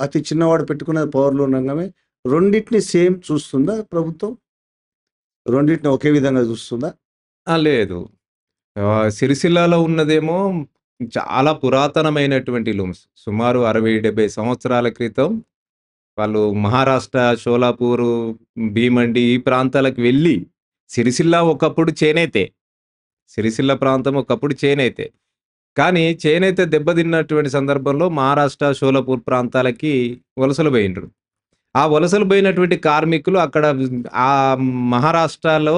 అతి చిన్నవాడు పెట్టుకున్నది పవర్లూమ్ రంగమే. రెండింటిని సేమ్ చూస్తుందా ప్రభుత్వం? రెండింటిని ఒకే విధంగా చూస్తుందా? లేదు. సిరిసిల్లలో ఉన్నదేమో చాలా పురాతనమైనటువంటి లూమ్స్. సుమారు 60-70 సంవత్సరాల క్రితం వాళ్ళు మహారాష్ట్ర, షోలాపూరు, భీమండి ఈ ప్రాంతాలకు వెళ్ళి సిరిసిల్ల ఒకప్పుడు చేనేతే. సిరిసిల్ల ప్రాంతం ఒకప్పుడు చేనేతే. కానీ చేనేత దెబ్బతిన్నటువంటి సందర్భంలో మహారాష్ట్ర, షోలాపూర్ ప్రాంతాలకి వలసలు పోయిండ్రు. ఆ వలసలు పోయినటువంటి కార్మికులు అక్కడ ఆ మహారాష్ట్రలో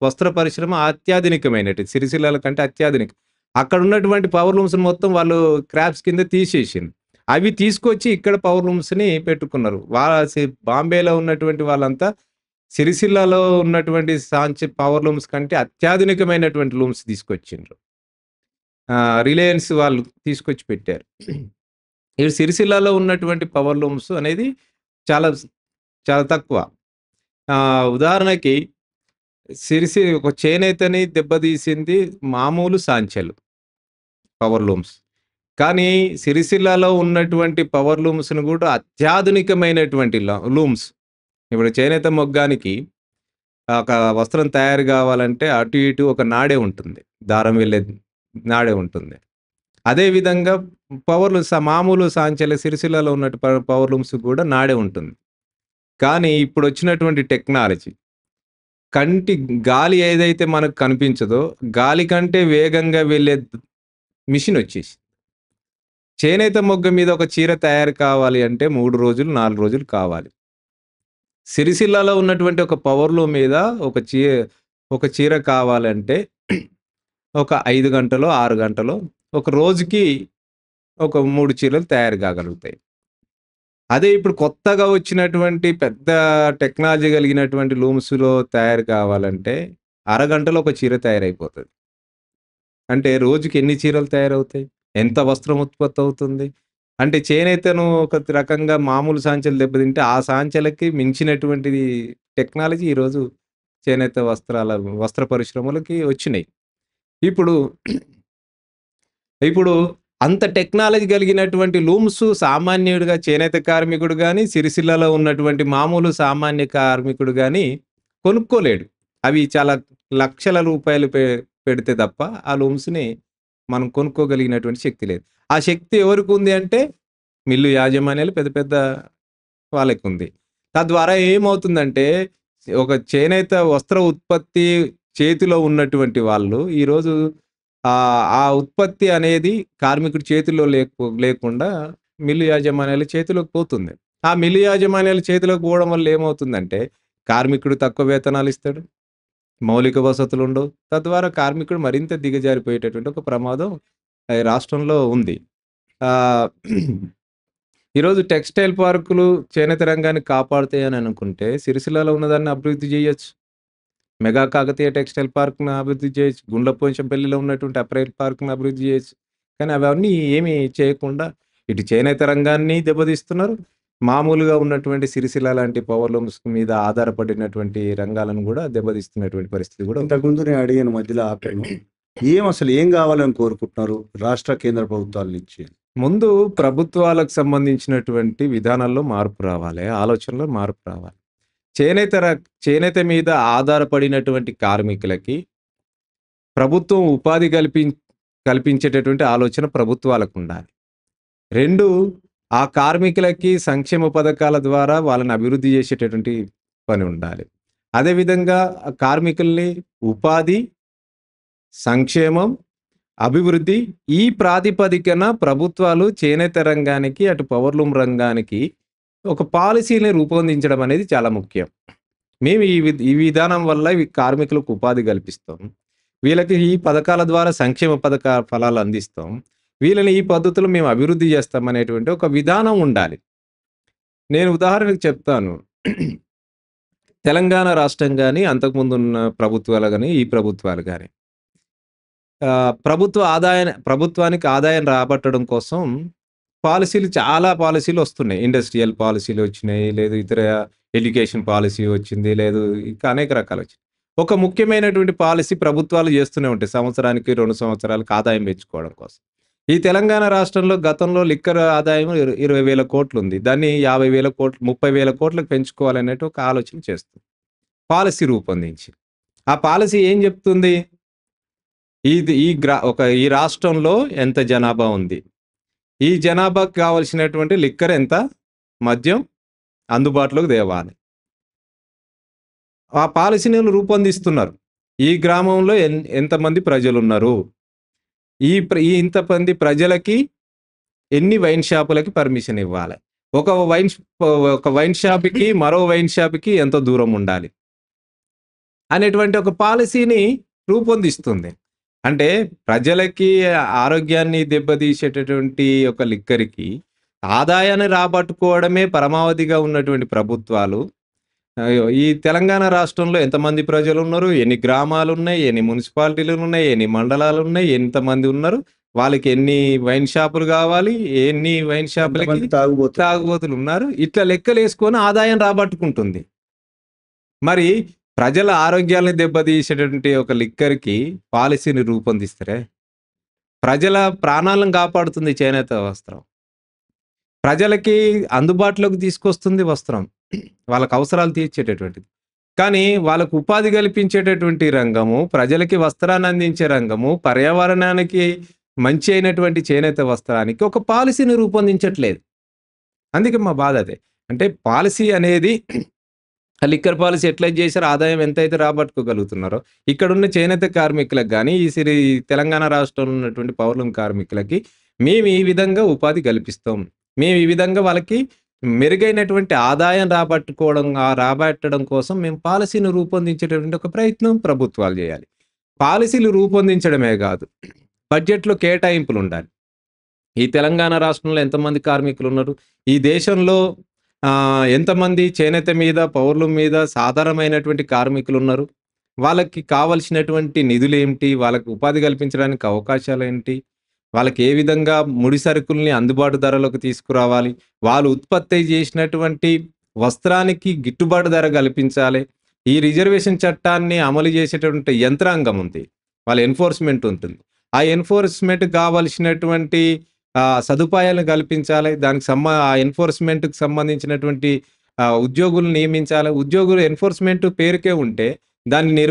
వస్త్ర పరిశ్రమ అత్యాధునికమైనది. సిరిసిల్లల కంటే అత్యాధునికం. అక్కడ ఉన్నటువంటి పవర్లూమ్స్‌ని మొత్తం వాళ్ళు క్రాప్స్ కింద తీసేసిండ్రు. అవి తీసుకొచ్చి ఇక్కడ పవర్లూమ్స్‌ని పెట్టుకున్నారు. బాంబేలో ఉన్నటువంటి వాళ్ళంతా సిరిసిల్లలో ఉన్నటువంటి పవర్లూమ్స్ కంటే అత్యాధునికమైనటువంటి లూమ్స్ తీసుకొచ్చిండ్రు. రిలయన్స్ వాళ్ళు తీసుకొచ్చి పెట్టారు. ఈ సిరిసిల్లలో ఉన్నటువంటి పవర్లూమ్స్ అనేది చాలా చాలా తక్కువ. ఉదాహరణకి ఒక చేనేతని దెబ్బతీసింది మామూలు సాంచెలు పవర్లూమ్స్. కానీ సిరిసిల్లలో ఉన్నటువంటి పవర్లూమ్స్‌ని కూడా అత్యాధునికమైనటువంటి లూమ్స్. ఇప్పుడు చేనేత మొగ్గానికి ఒక వస్త్రం తయారు కావాలంటే అటు ఇటు ఒక నాడే ఉంటుంది. దారం వెళ్ళే నాడే ఉంటుంది. అదేవిధంగా మామూలు సాంచెల సిరిసిల్లలో ఉన్నట్టు పవర్లూమ్స్ కూడా నాడే ఉంటుంది. కానీ ఇప్పుడు వచ్చినటువంటి టెక్నాలజీ గాలి ఏదైతే మనకు కనిపించదో గాలి కంటే వేగంగా వెళ్ళే మిషన్ వచ్చేసి చేనేత మొగ్గ మీద ఒక చీర తయారు కావాలి అంటే 3 రోజులు 4 రోజులు కావాలి. సిరిసిల్లలో ఉన్నటువంటి ఒక పవర్లూమ్ మీద ఒక చీర కావాలంటే ఒక 5 గంటలో 6 గంటలో ఒక రోజుకి ఒక 3 చీరలు తయారు కాగలుగుతాయి. అదే ఇప్పుడు కొత్తగా వచ్చినటువంటి పెద్ద టెక్నాలజీ కలిగినటువంటి లూమ్స్‌లో తయారు కావాలంటే అరగంటలో ఒక చీర తయారైపోతది. అంటే రోజుకి ఎన్ని చీరలు తయారవుతాయి? ఎంత వస్త్రం ఉత్పత్తి అవుతుంది? అంటే చేనేతను ఒక రకంగా మామూలు సాంచెలు దెబ్బతింటే ఆ సాంచెలకి మించినటువంటిది టెక్నాలజీ ఈరోజు చేనేత వస్త్ర పరిశ్రమలకి వచ్చినాయి. ఇప్పుడు అంత టెక్నాలజీ కలిగినటువంటి లూమ్స్ సామాన్యుడిగా చేనేత కార్మికుడు గాని, సిరిసిల్లలో ఉన్నటువంటి మామూలు సామాన్య కార్మికుడు గాని కొనుక్కోలేడు. అవి చాలా లక్షల రూపాయలు పెడితే తప్ప ఆ లూమ్స్‌ని మనం కొనుక్కోగలిగినటువంటి శక్తి లేదు. ఆ శక్తి ఎవరికి ఉంది అంటే మిల్లు యాజమాన్యాలు పెద్ద పెద్ద వాళ్ళకి ఉంది. తద్వారా ఏమవుతుందంటే ఒక చేనేత వస్త్ర ఉత్పత్తి చేతిలో ఉన్నటువంటి వాళ్ళు ఈరోజు ఆ ఉత్పత్తి అనేది కార్మికుడి చేతిలో లేకుండా మిల్లు యాజమాన్యాల చేతిలోకి పోతుంది. ఆ మిల్లు యాజమాన్యాల చేతిలోకి పోవడం వల్ల ఏమవుతుందంటే కార్మికుడు తక్కువ వేతనాలు ఇస్తాడు. మౌలిక వసతులు ఉండవు. తద్వారా కార్మికుడు మరింత దిగజారిపోయేటటువంటి ఒక ప్రమాదం రాష్ట్రంలో ఉంది. ఈరోజు టెక్స్టైల్ పార్కులు చేనేత రంగాన్ని కాపాడుతాయని అనుకుంటే సిరిసిల్లలో ఉన్నదాన్ని అభివృద్ధి చేయొచ్చు. మెగా కాకతీయ టెక్స్టైల్ పార్క్‌ని అభివృద్ధి చేయొచ్చు. గుండ్లపోచంపల్లిలో ఉన్నటువంటి అప్రైల్ పార్క్‌ని అభివృద్ధి చేయొచ్చు. కానీ అవన్నీ ఏమీ చేయకుండా ఇటు చేనేత రంగాన్ని దెబ్బతీస్తున్నారు. మామూలుగా ఉన్నటువంటి సిరిసిల్ల లాంటి పవర్లూమ్స్ మీద ఆధారపడినటువంటి రంగాలను కూడా దెబ్బతీస్తున్నటువంటి పరిస్థితి కూడా ఉంది. ఇంతకుముందు నేను అడిగిన మధ్యలో ఆపాను. అసలు ఏం కావాలని కోరుకుంటున్నారు రాష్ట్ర, కేంద్ర ప్రభుత్వాల నుంచి? ముందు ప్రభుత్వాలకు సంబంధించినటువంటి విధానాల్లో మార్పు రావాలి. ఆలోచనలో మార్పు రావాలి. చేనేత ర చేనేత మీద ఆధారపడినటువంటి కార్మికులకి ప్రభుత్వం ఉపాధి కల్పించేటటువంటి ఆలోచన ప్రభుత్వాలకుండాలి. 2 ఆ కార్మికులకి సంక్షేమ పథకాల ద్వారా వాళ్ళని అభివృద్ధి చేసేటటువంటి పని ఉండాలి. అదేవిధంగా ఆ కార్మికుల్ని ఉపాధి, సంక్షేమం, అభివృద్ధి ఈ ప్రాతిపదికన ప్రభుత్వాలు చేనేత రంగానికి, అటు పవర్లూమ్ రంగానికి ఒక పాలిసీని రూపొందించడం అనేది చాలా ముఖ్యం. మేము ఈ విధానం వల్ల కార్మికులకు ఉపాధి కల్పిస్తాం. వీళ్ళకి ఈ పథకాల ద్వారా సంక్షేమ పథక ఫలాలు అందిస్తాం. వీళ్ళని ఈ పద్ధతిలో మేము అభివృద్ధి చేస్తాం అనేటువంటి ఒక విధానం ఉండాలి. నేను ఉదాహరణకు చెప్తాను. తెలంగాణ రాష్ట్రం గాని, అంతకుముందున్న ప్రభుత్వాలు గాని, ఈ ప్రభుత్వాలు గాని ప్రభుత్వానికి ఆదాయం రాబట్టడం కోసం చాలా పాలిసీలు వస్తున్నాయి. ఇండస్ట్రియల్ పాలిసీలు వచ్చినాయి. లేదు ఇతర ఎడ్యుకేషన్ పాలిసీ వచ్చింది. లేదు ఇంకా అనేక రకాలు వచ్చినాయి. ఒక ముఖ్యమైనటువంటి పాలిసీ ప్రభుత్వాలు చేస్తూనే ఉంటాయి. సంవత్సరానికి 2 సంవత్సరాలకు ఆదాయం పెంచుకోవడం కోసం. ఈ తెలంగాణ రాష్ట్రంలో గతంలో లిక్కర్ ఆదాయం 20,000 కోట్లుంది. దాన్ని 50,000 కోట్లు, 30,000 కోట్లకు పెంచుకోవాలనేటి ఒక ఆలోచన చేస్తుంది. పాలిసీ రూపొందించి. ఆ పాలిసీ ఏం చెప్తుంది? ఈ రాష్ట్రంలో ఎంత జనాభా ఉంది? ఈ జనాభాకు కావాల్సినటువంటి లిక్కర్ ఎంత? మద్యం అందుబాటులోకి తేవాలి. ఆ పాలిసీని రూపొందిస్తున్నారు. ఈ గ్రామంలో ఎంతమంది ప్రజలున్నారు? ఇంతమంది ప్రజలకి ఎన్ని వైన్ షాపులకి పర్మిషన్ ఇవ్వాలి? ఒక వైన్ షాప్‌కి మరో వైన్ షాప్‌కి ఎంత దూరం ఉండాలి? అనేటువంటి ఒక పాలిసీని రూపొందిస్తుంది. అంటే ప్రజలకి ఆరోగ్యాన్ని దెబ్బతీసేటటువంటి ఒక లిక్కర్‌కి ఆదాయాన్ని రాబట్టుకోవడమే పరమావధిగా ఉన్నటువంటి ప్రభుత్వాలు ఈ తెలంగాణ రాష్ట్రంలో ఎంతమంది ప్రజలున్నారు? ఎన్ని గ్రామాలున్నాయి? ఎన్ని మున్సిపాలిటీలున్నాయి? ఎన్ని మండలాలున్నాయి? ఎంతమంది ఉన్నారు? వాళ్ళకి ఎన్ని వైన్ షాపులు కావాలి? ఎన్ని వైన్ షాపులకి తాగుబోతులున్నారు? ఇట్లా లెక్కలేసుకొని ఆదాయం రాబట్టుకుంటుంది. మరి ప్రజల ఆరోగ్యాలను దెబ్బతీసేటటువంటి ఒక లిక్కర్‌కి పాలిసీని రూపొందిస్తారే? ప్రజల ప్రాణాలను కాపాడుతుంది చేనేత వస్త్రం. ప్రజలకి అందుబాటులోకి తీసుకొస్తుంది వస్త్రం. వాళ్ళకి అవసరాలు తీర్చేటటువంటిది. కానీ వాళ్ళకు ఉపాధి కల్పించేటటువంటి రంగము, ప్రజలకి వస్త్రాన్ని అందించే రంగము, పర్యావరణానికి మంచి అయినటువంటి చేనేత వస్త్రానికి ఒక పాలిసీని రూపొందించట్లేదు. అందుకే మా బాధ అదే. అంటే పాలిసీ అనేది లిక్కర్ పాలిసీ ఎట్లా చేశారో ఆదాయం ఎంతైతే రాబట్టుకోగలుగుతున్నారో, ఇక్కడున్న చేనేత కార్మికులకు గానీ, ఈ తెలంగాణ రాష్ట్రంలో ఉన్నటువంటి పవర్లూమ్ కార్మికులకి మేము ఈ విధంగా ఉపాధి కల్పిస్తాం. మేము ఈ విధంగా వాళ్ళకి మెరుగైనటువంటి ఆదాయం రాబట్టడం కోసం మేము పాలిసీని రూపొందించేటటువంటి ఒక ప్రయత్నం ప్రభుత్వాలు చేయాలి. పాలిసీలు రూపొందించడమే కాదు, బడ్జెట్‌లో కేటాయింపులుండాలి. ఈ తెలంగాణ రాష్ట్రంలో ఎంతమంది కార్మికులున్నారు? ఈ దేశంలో ఎంతమంది చేనేత మీద, పవర్లూమ్ మీద సాధారణమైనటువంటి కార్మికులున్నారు? వాళ్ళకి కావాల్సినటువంటి నిధులేంటి? వాళ్ళకి ఉపాధి కల్పించడానికి అవకాశాలేంటి? వాళ్ళకి ఏ విధంగా ముడి సరుకుల్ని అందుబాటు ధరలోకి తీసుకురావాలి? వాళ్ళు ఉత్పత్తి చేసినటువంటి వస్త్రానికి గిట్టుబాటు ధర కల్పించాలి. ఈ రిజర్వేషన్ చట్టాన్ని అమలు చేసేటటువంటి యంత్రాంగం ఉంది. వాళ్ళ ఎన్ఫోర్స్‌మెంట్ ఉంటుంది. ఆ ఎన్ఫోర్స్‌మెంట్‌కి కావాల్సినటువంటి సదుపాయాలను కల్పించాలి. ఆ ఎన్ఫోర్స్‌మెంట్‌కి సంబంధించినటువంటి ఉద్యోగులను నియమించాలి. ఉద్యోగులు ఎన్ఫోర్స్‌మెంట్ పేరుకే ఉంటే దాన్ని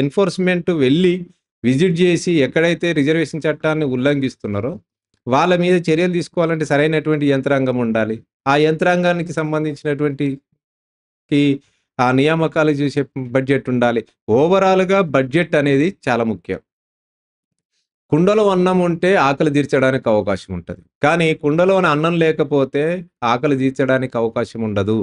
ఎన్ఫోర్స్‌మెంట్ వెళ్ళి విజిట్ చేసి ఎక్కడైతే రిజర్వేషన్ చట్టాన్ని ఉల్లంఘిస్తున్నారో వాళ్ళ మీద చర్యలు తీసుకోవాలంటే సరైనటువంటి యంత్రాంగం ఉండాలి. ఆ యంత్రాంగానికి సంబంధించినటువంటి ఆ నియామకాలు చూసే బడ్జెట్ ఉండాలి. ఓవరాల్‌గా బడ్జెట్ అనేది చాలా ముఖ్యం. కుండలో అన్నం ఉంటే ఆకలి తీర్చడానికి అవకాశం ఉంటది. కానీ కుండలోని అన్నం లేకపోతే ఆకలి తీర్చడానికి అవకాశం ఉండదు.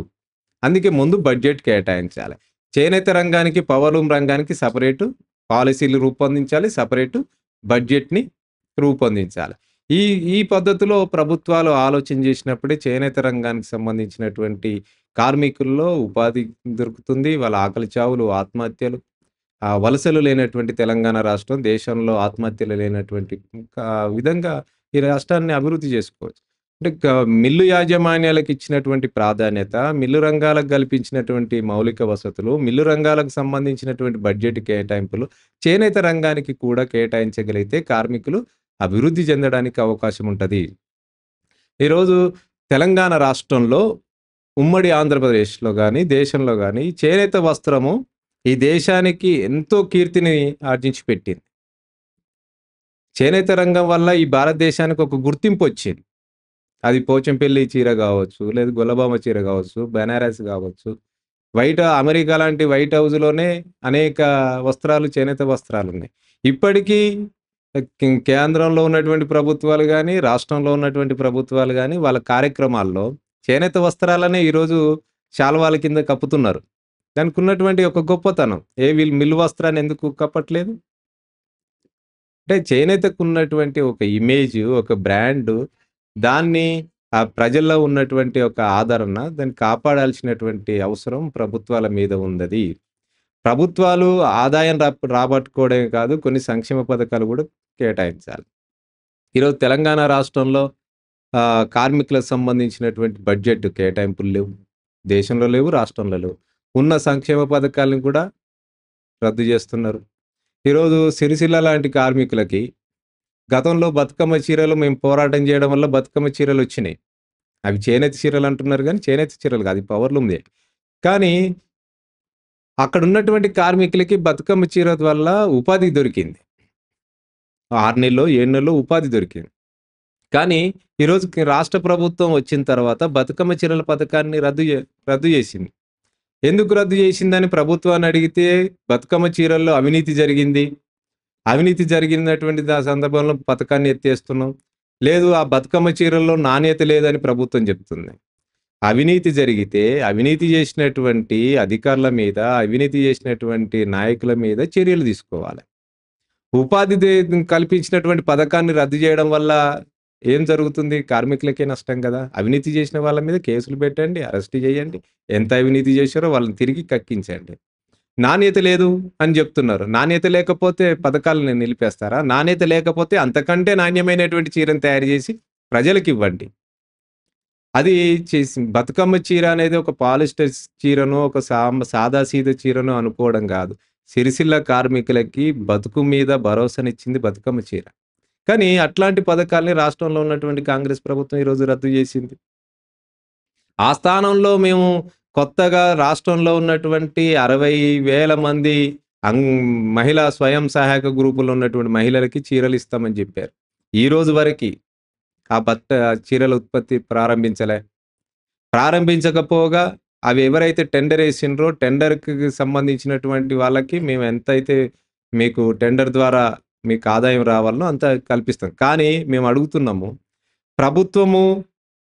అందుకే ముందు బడ్జెట్ కేటాయించాలి. చేనేత రంగానికి, పవర్లూమ్ రంగానికి సెపరేటు పాలిసీలు రూపొందించాలి. సెపరేటు బడ్జెట్‌ని రూపొందించాలి. ఈ పద్ధతిలో ప్రభుత్వాలు ఆలోచన చేసినప్పుడే చేనేత రంగానికి సంబంధించినటువంటి కార్మికుల్లో ఉపాధి దొరుకుతుంది. వాళ్ళ ఆకలి చావులు, ఆత్మహత్యలు, వలసలు లేనటువంటి తెలంగాణ రాష్ట్రం దేశంలో ఆత్మహత్యలు లేనటువంటి విధంగా ఈ రాష్ట్రాన్ని అభివృద్ధి చేసుకోవచ్చు. అంటే మిల్లు యాజమాన్యాలకు ఇచ్చినటువంటి ప్రాధాన్యత, మిల్లు రంగాలకు కల్పించినటువంటి మౌలిక వసతులు, మిల్లు రంగాలకు సంబంధించినటువంటి బడ్జెట్ కేటాయింపులు చేనేత రంగానికి కూడా కేటాయించగలిగితే కార్మికులు అభివృద్ధి చెందడానికి అవకాశం ఉంటది. ఈరోజు తెలంగాణ రాష్ట్రంలో ఉమ్మడి ఆంధ్రప్రదేశ్‌లో గాని, దేశంలో గాని చేనేత వస్త్రము ఈ దేశానికి ఎంతో కీర్తిని ఆర్జించి పెట్టింది. చేనేత రంగం వల్ల ఈ భారతదేశానికి ఒక గుర్తింపొచ్చింది. అది పోచంపల్లి చీర గావచ్చు, లేదా గొల్లభామ చీర గావచ్చు, బెనారస్ గావచ్చు. అమెరికా లాంటి వైట్ హౌస్‌లోనే అనేక వస్త్రాలు, చేనేత వస్త్రాలున్నాయి. ఇప్పటికీ కేంద్రంలో ఉన్నటువంటి ప్రభుత్వాలు గాని, రాష్ట్రంలో ఉన్నటువంటి ప్రభుత్వాలు గాని, వాళ్ళ కార్యక్రమాల్లో చేనేత వస్త్రాలనే ఈరోజు శాల్వాల కింద కప్పుతున్నారు. దానికున్నటువంటి ఒక గొప్పతనం. వీళ్ళు మిల్లు వస్త్రాన్ని ఎందుకు కప్పట్లేదు? అంటే చేనేతకున్నటువంటి ఒక ఇమేజు, ఒక బ్రాండు, దాన్ని ప్రజల్లో ఉన్నటువంటి ఒక ఆదరణ, దాన్ని కాపాడాల్సినటువంటి అవసరం ప్రభుత్వాల మీద ఉన్నది. ప్రభుత్వాలు ఆదాయం రాబట్టుకోవడమే కాదు, కొన్ని సంక్షేమ పథకాలు గూడా కేటాయించాలి. ఈరోజు తెలంగాణ రాష్ట్రంలో కార్మికులకు సంబంధించినటువంటి బడ్జెట్ కేటాయింపులు లేవు. దేశంలో లేవు, రాష్ట్రంలో లేవు. ఉన్న సంక్షేమ పథకాలను కూడా రద్దు జేస్తున్నారు. ఈరోజు సిరిసిల్ల లాంటి కార్మికులకి గతంలో బతుకమ్మ చీరలు మేము పోరాటం చేయడం వల్ల బతుకమ్మ చీరలొచ్చినాయి. అవి చేనేత చీరలు అంటున్నారు గానీ, చేనేత చీరలు కాదు. పవర్లూమ్‌దే. కానీ అక్కడున్నటువంటి కార్మికులకి బతుకమ్మ చీర వల్ల ఉపాధి దొరికింది. 6 నెల్లో, 7 నెల్లో ఉపాధి దొరికింది. కానీ ఈరోజు రాష్ట్ర ప్రభుత్వం వచ్చిన తర్వాత బతుకమ్మ చీరల పథకాన్ని రద్దు జేసింది. ఎందుకు రద్దు జేసిందని ప్రభుత్వాన్ని అడిగితే, బతుకమ్మ చీరల్లో అవినీతి జరిగింది. అవినీతి జరిగినటువంటి సందర్భంలో పథకాన్ని ఎత్తేస్తున్నాం. లేదు, ఆ బతుకమ్మ చీరల్లో నాణ్యత లేదని ప్రభుత్వం చెప్తుంది. అవినీతి జరిగితే, అవినీతి చేసినటువంటి అధికారుల మీద, అవినీతి చేసినటువంటి నాయకుల మీద చర్యలు తీసుకోవాలి. ఉపాధి కల్పించినటువంటి పథకాన్ని రద్దు చేయడం వల్ల ఏం జరుగుతుంది? కార్మికులకే నష్టం గదా! అవినీతి చేసిన వాళ్ళ మీద కేసులు పెట్టండి, అరెస్ట్ చేయండి. ఎంత అవినీతి చేశారో వాళ్ళని తిరిగి కక్కించండి. నాణ్యత లేదు అని జెప్తున్నారు. నాణ్యత లేకపోతే పథకాలను నిలిపేస్తారా? నాణ్యత లేకపోతే అంతకంటే నాణ్యమైనటువంటి చీరను తయారు జేసి ప్రజలకివ్వండి. అది బతుకమ్మ చీర అనేది ఒక పాలిస్టర్ చీరనో, ఒక సాదా సీదా చీరనో అనుకోవడం గాదు. సిరిసిల్ల కార్మికులకి బతుకు మీద భరోసానిచ్చింది బతుకమ్మ చీర. కానీ అట్లాంటి పథకాల్ని రాష్ట్రంలో ఉన్నటువంటి కాంగ్రెస్ ప్రభుత్వం ఈరోజు రద్దు జేసింది. ఆ స్థానంలో మేము కొత్తగా రాష్ట్రంలో ఉన్నటువంటి 60,000 మంది మహిళా స్వయం సహాయక గ్రూపులో ఉన్నటువంటి మహిళలకి చీరలు ఇస్తామని జెప్పారు. ఈ రోజు వరకి ఆ చీరల ఉత్పత్తి ప్రారంభించకపోగా అవి ఎవరైతే టెండర్ ఏసిండ్రో టెండర్‌కి సంబంధించినటువంటి వాళ్ళకి మేము ఎంతైతే మీకు టెండర్ ద్వారా మీకు ఆదాయం రావాలనో అంత కల్పిస్తాం. కానీ మేము అడుగుతున్నాము, ప్రభుత్వము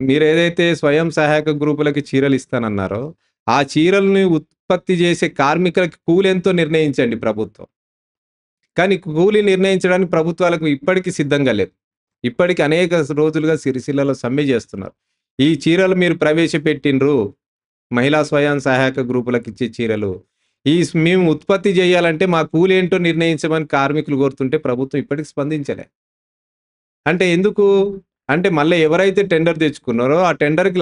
మీరేదైతే స్వయం సహాయక గ్రూపులకి చీరలు ఇస్తానన్నారో, ఆ చీరలని ఉత్పత్తి చేసే కార్మికులకి కూలెంతో నిర్ణయించండి ప్రభుత్వం. కానీ కూలీ నిర్ణయించడానికి ప్రభుత్వాలకు ఇప్పటికి సిద్ధంగా లేదు. ఇప్పటికి అనేక రోజులుగా సిరిసిల్లలో సమ్మె చేస్తున్నారు. ఈ చీరలు మీరు ప్రవేశపెట్టిండ్రు, మహిళా స్వయం సహాయక గ్రూపులకిచ్చే చీరలు. మేము ఉత్పత్తి చేయాలంటే మా కూలేంటో నిర్ణయించమని కార్మికులు కోరుతుంటే ప్రభుత్వం ఇప్పటికి స్పందించలే. అంటే ఎందుకు? అంటే మళ్ళీ ఎవరైతే టెండర్ తెచ్చుకున్నారో ఆ టెండర్‌కి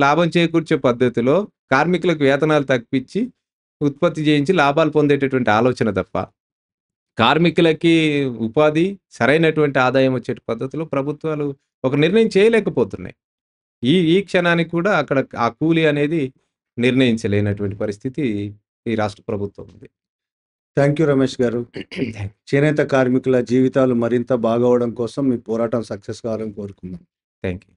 లాభం చేకూర్చే పద్ధతిలో కార్మికులకు వేతనాలు తగ్గించి, ఉత్పత్తి చేయించి లాభాలు పొందేటటువంటి ఆలోచన తప్ప, కార్మికులకి ఉపాధి, సరైనటువంటి ఆదాయం వచ్చే పద్ధతిలో ప్రభుత్వాలు ఒక నిర్ణయం చేయలేకపోతున్నాయి. ఈ క్షణానికి కూడా అక్కడ ఆ కూలీ అనేది నిర్ణయించలేనటువంటి పరిస్థితి ఈ రాష్ట్ర ప్రభుత్వం ఉంది. థ్యాంక్ యూ రమేష్ గారు. చేనేత కార్మికుల జీవితాలు మరింత బాగవడం కోసం మీ పోరాటం సక్సెస్ కావాలని కోరుకుందాం. Thank you.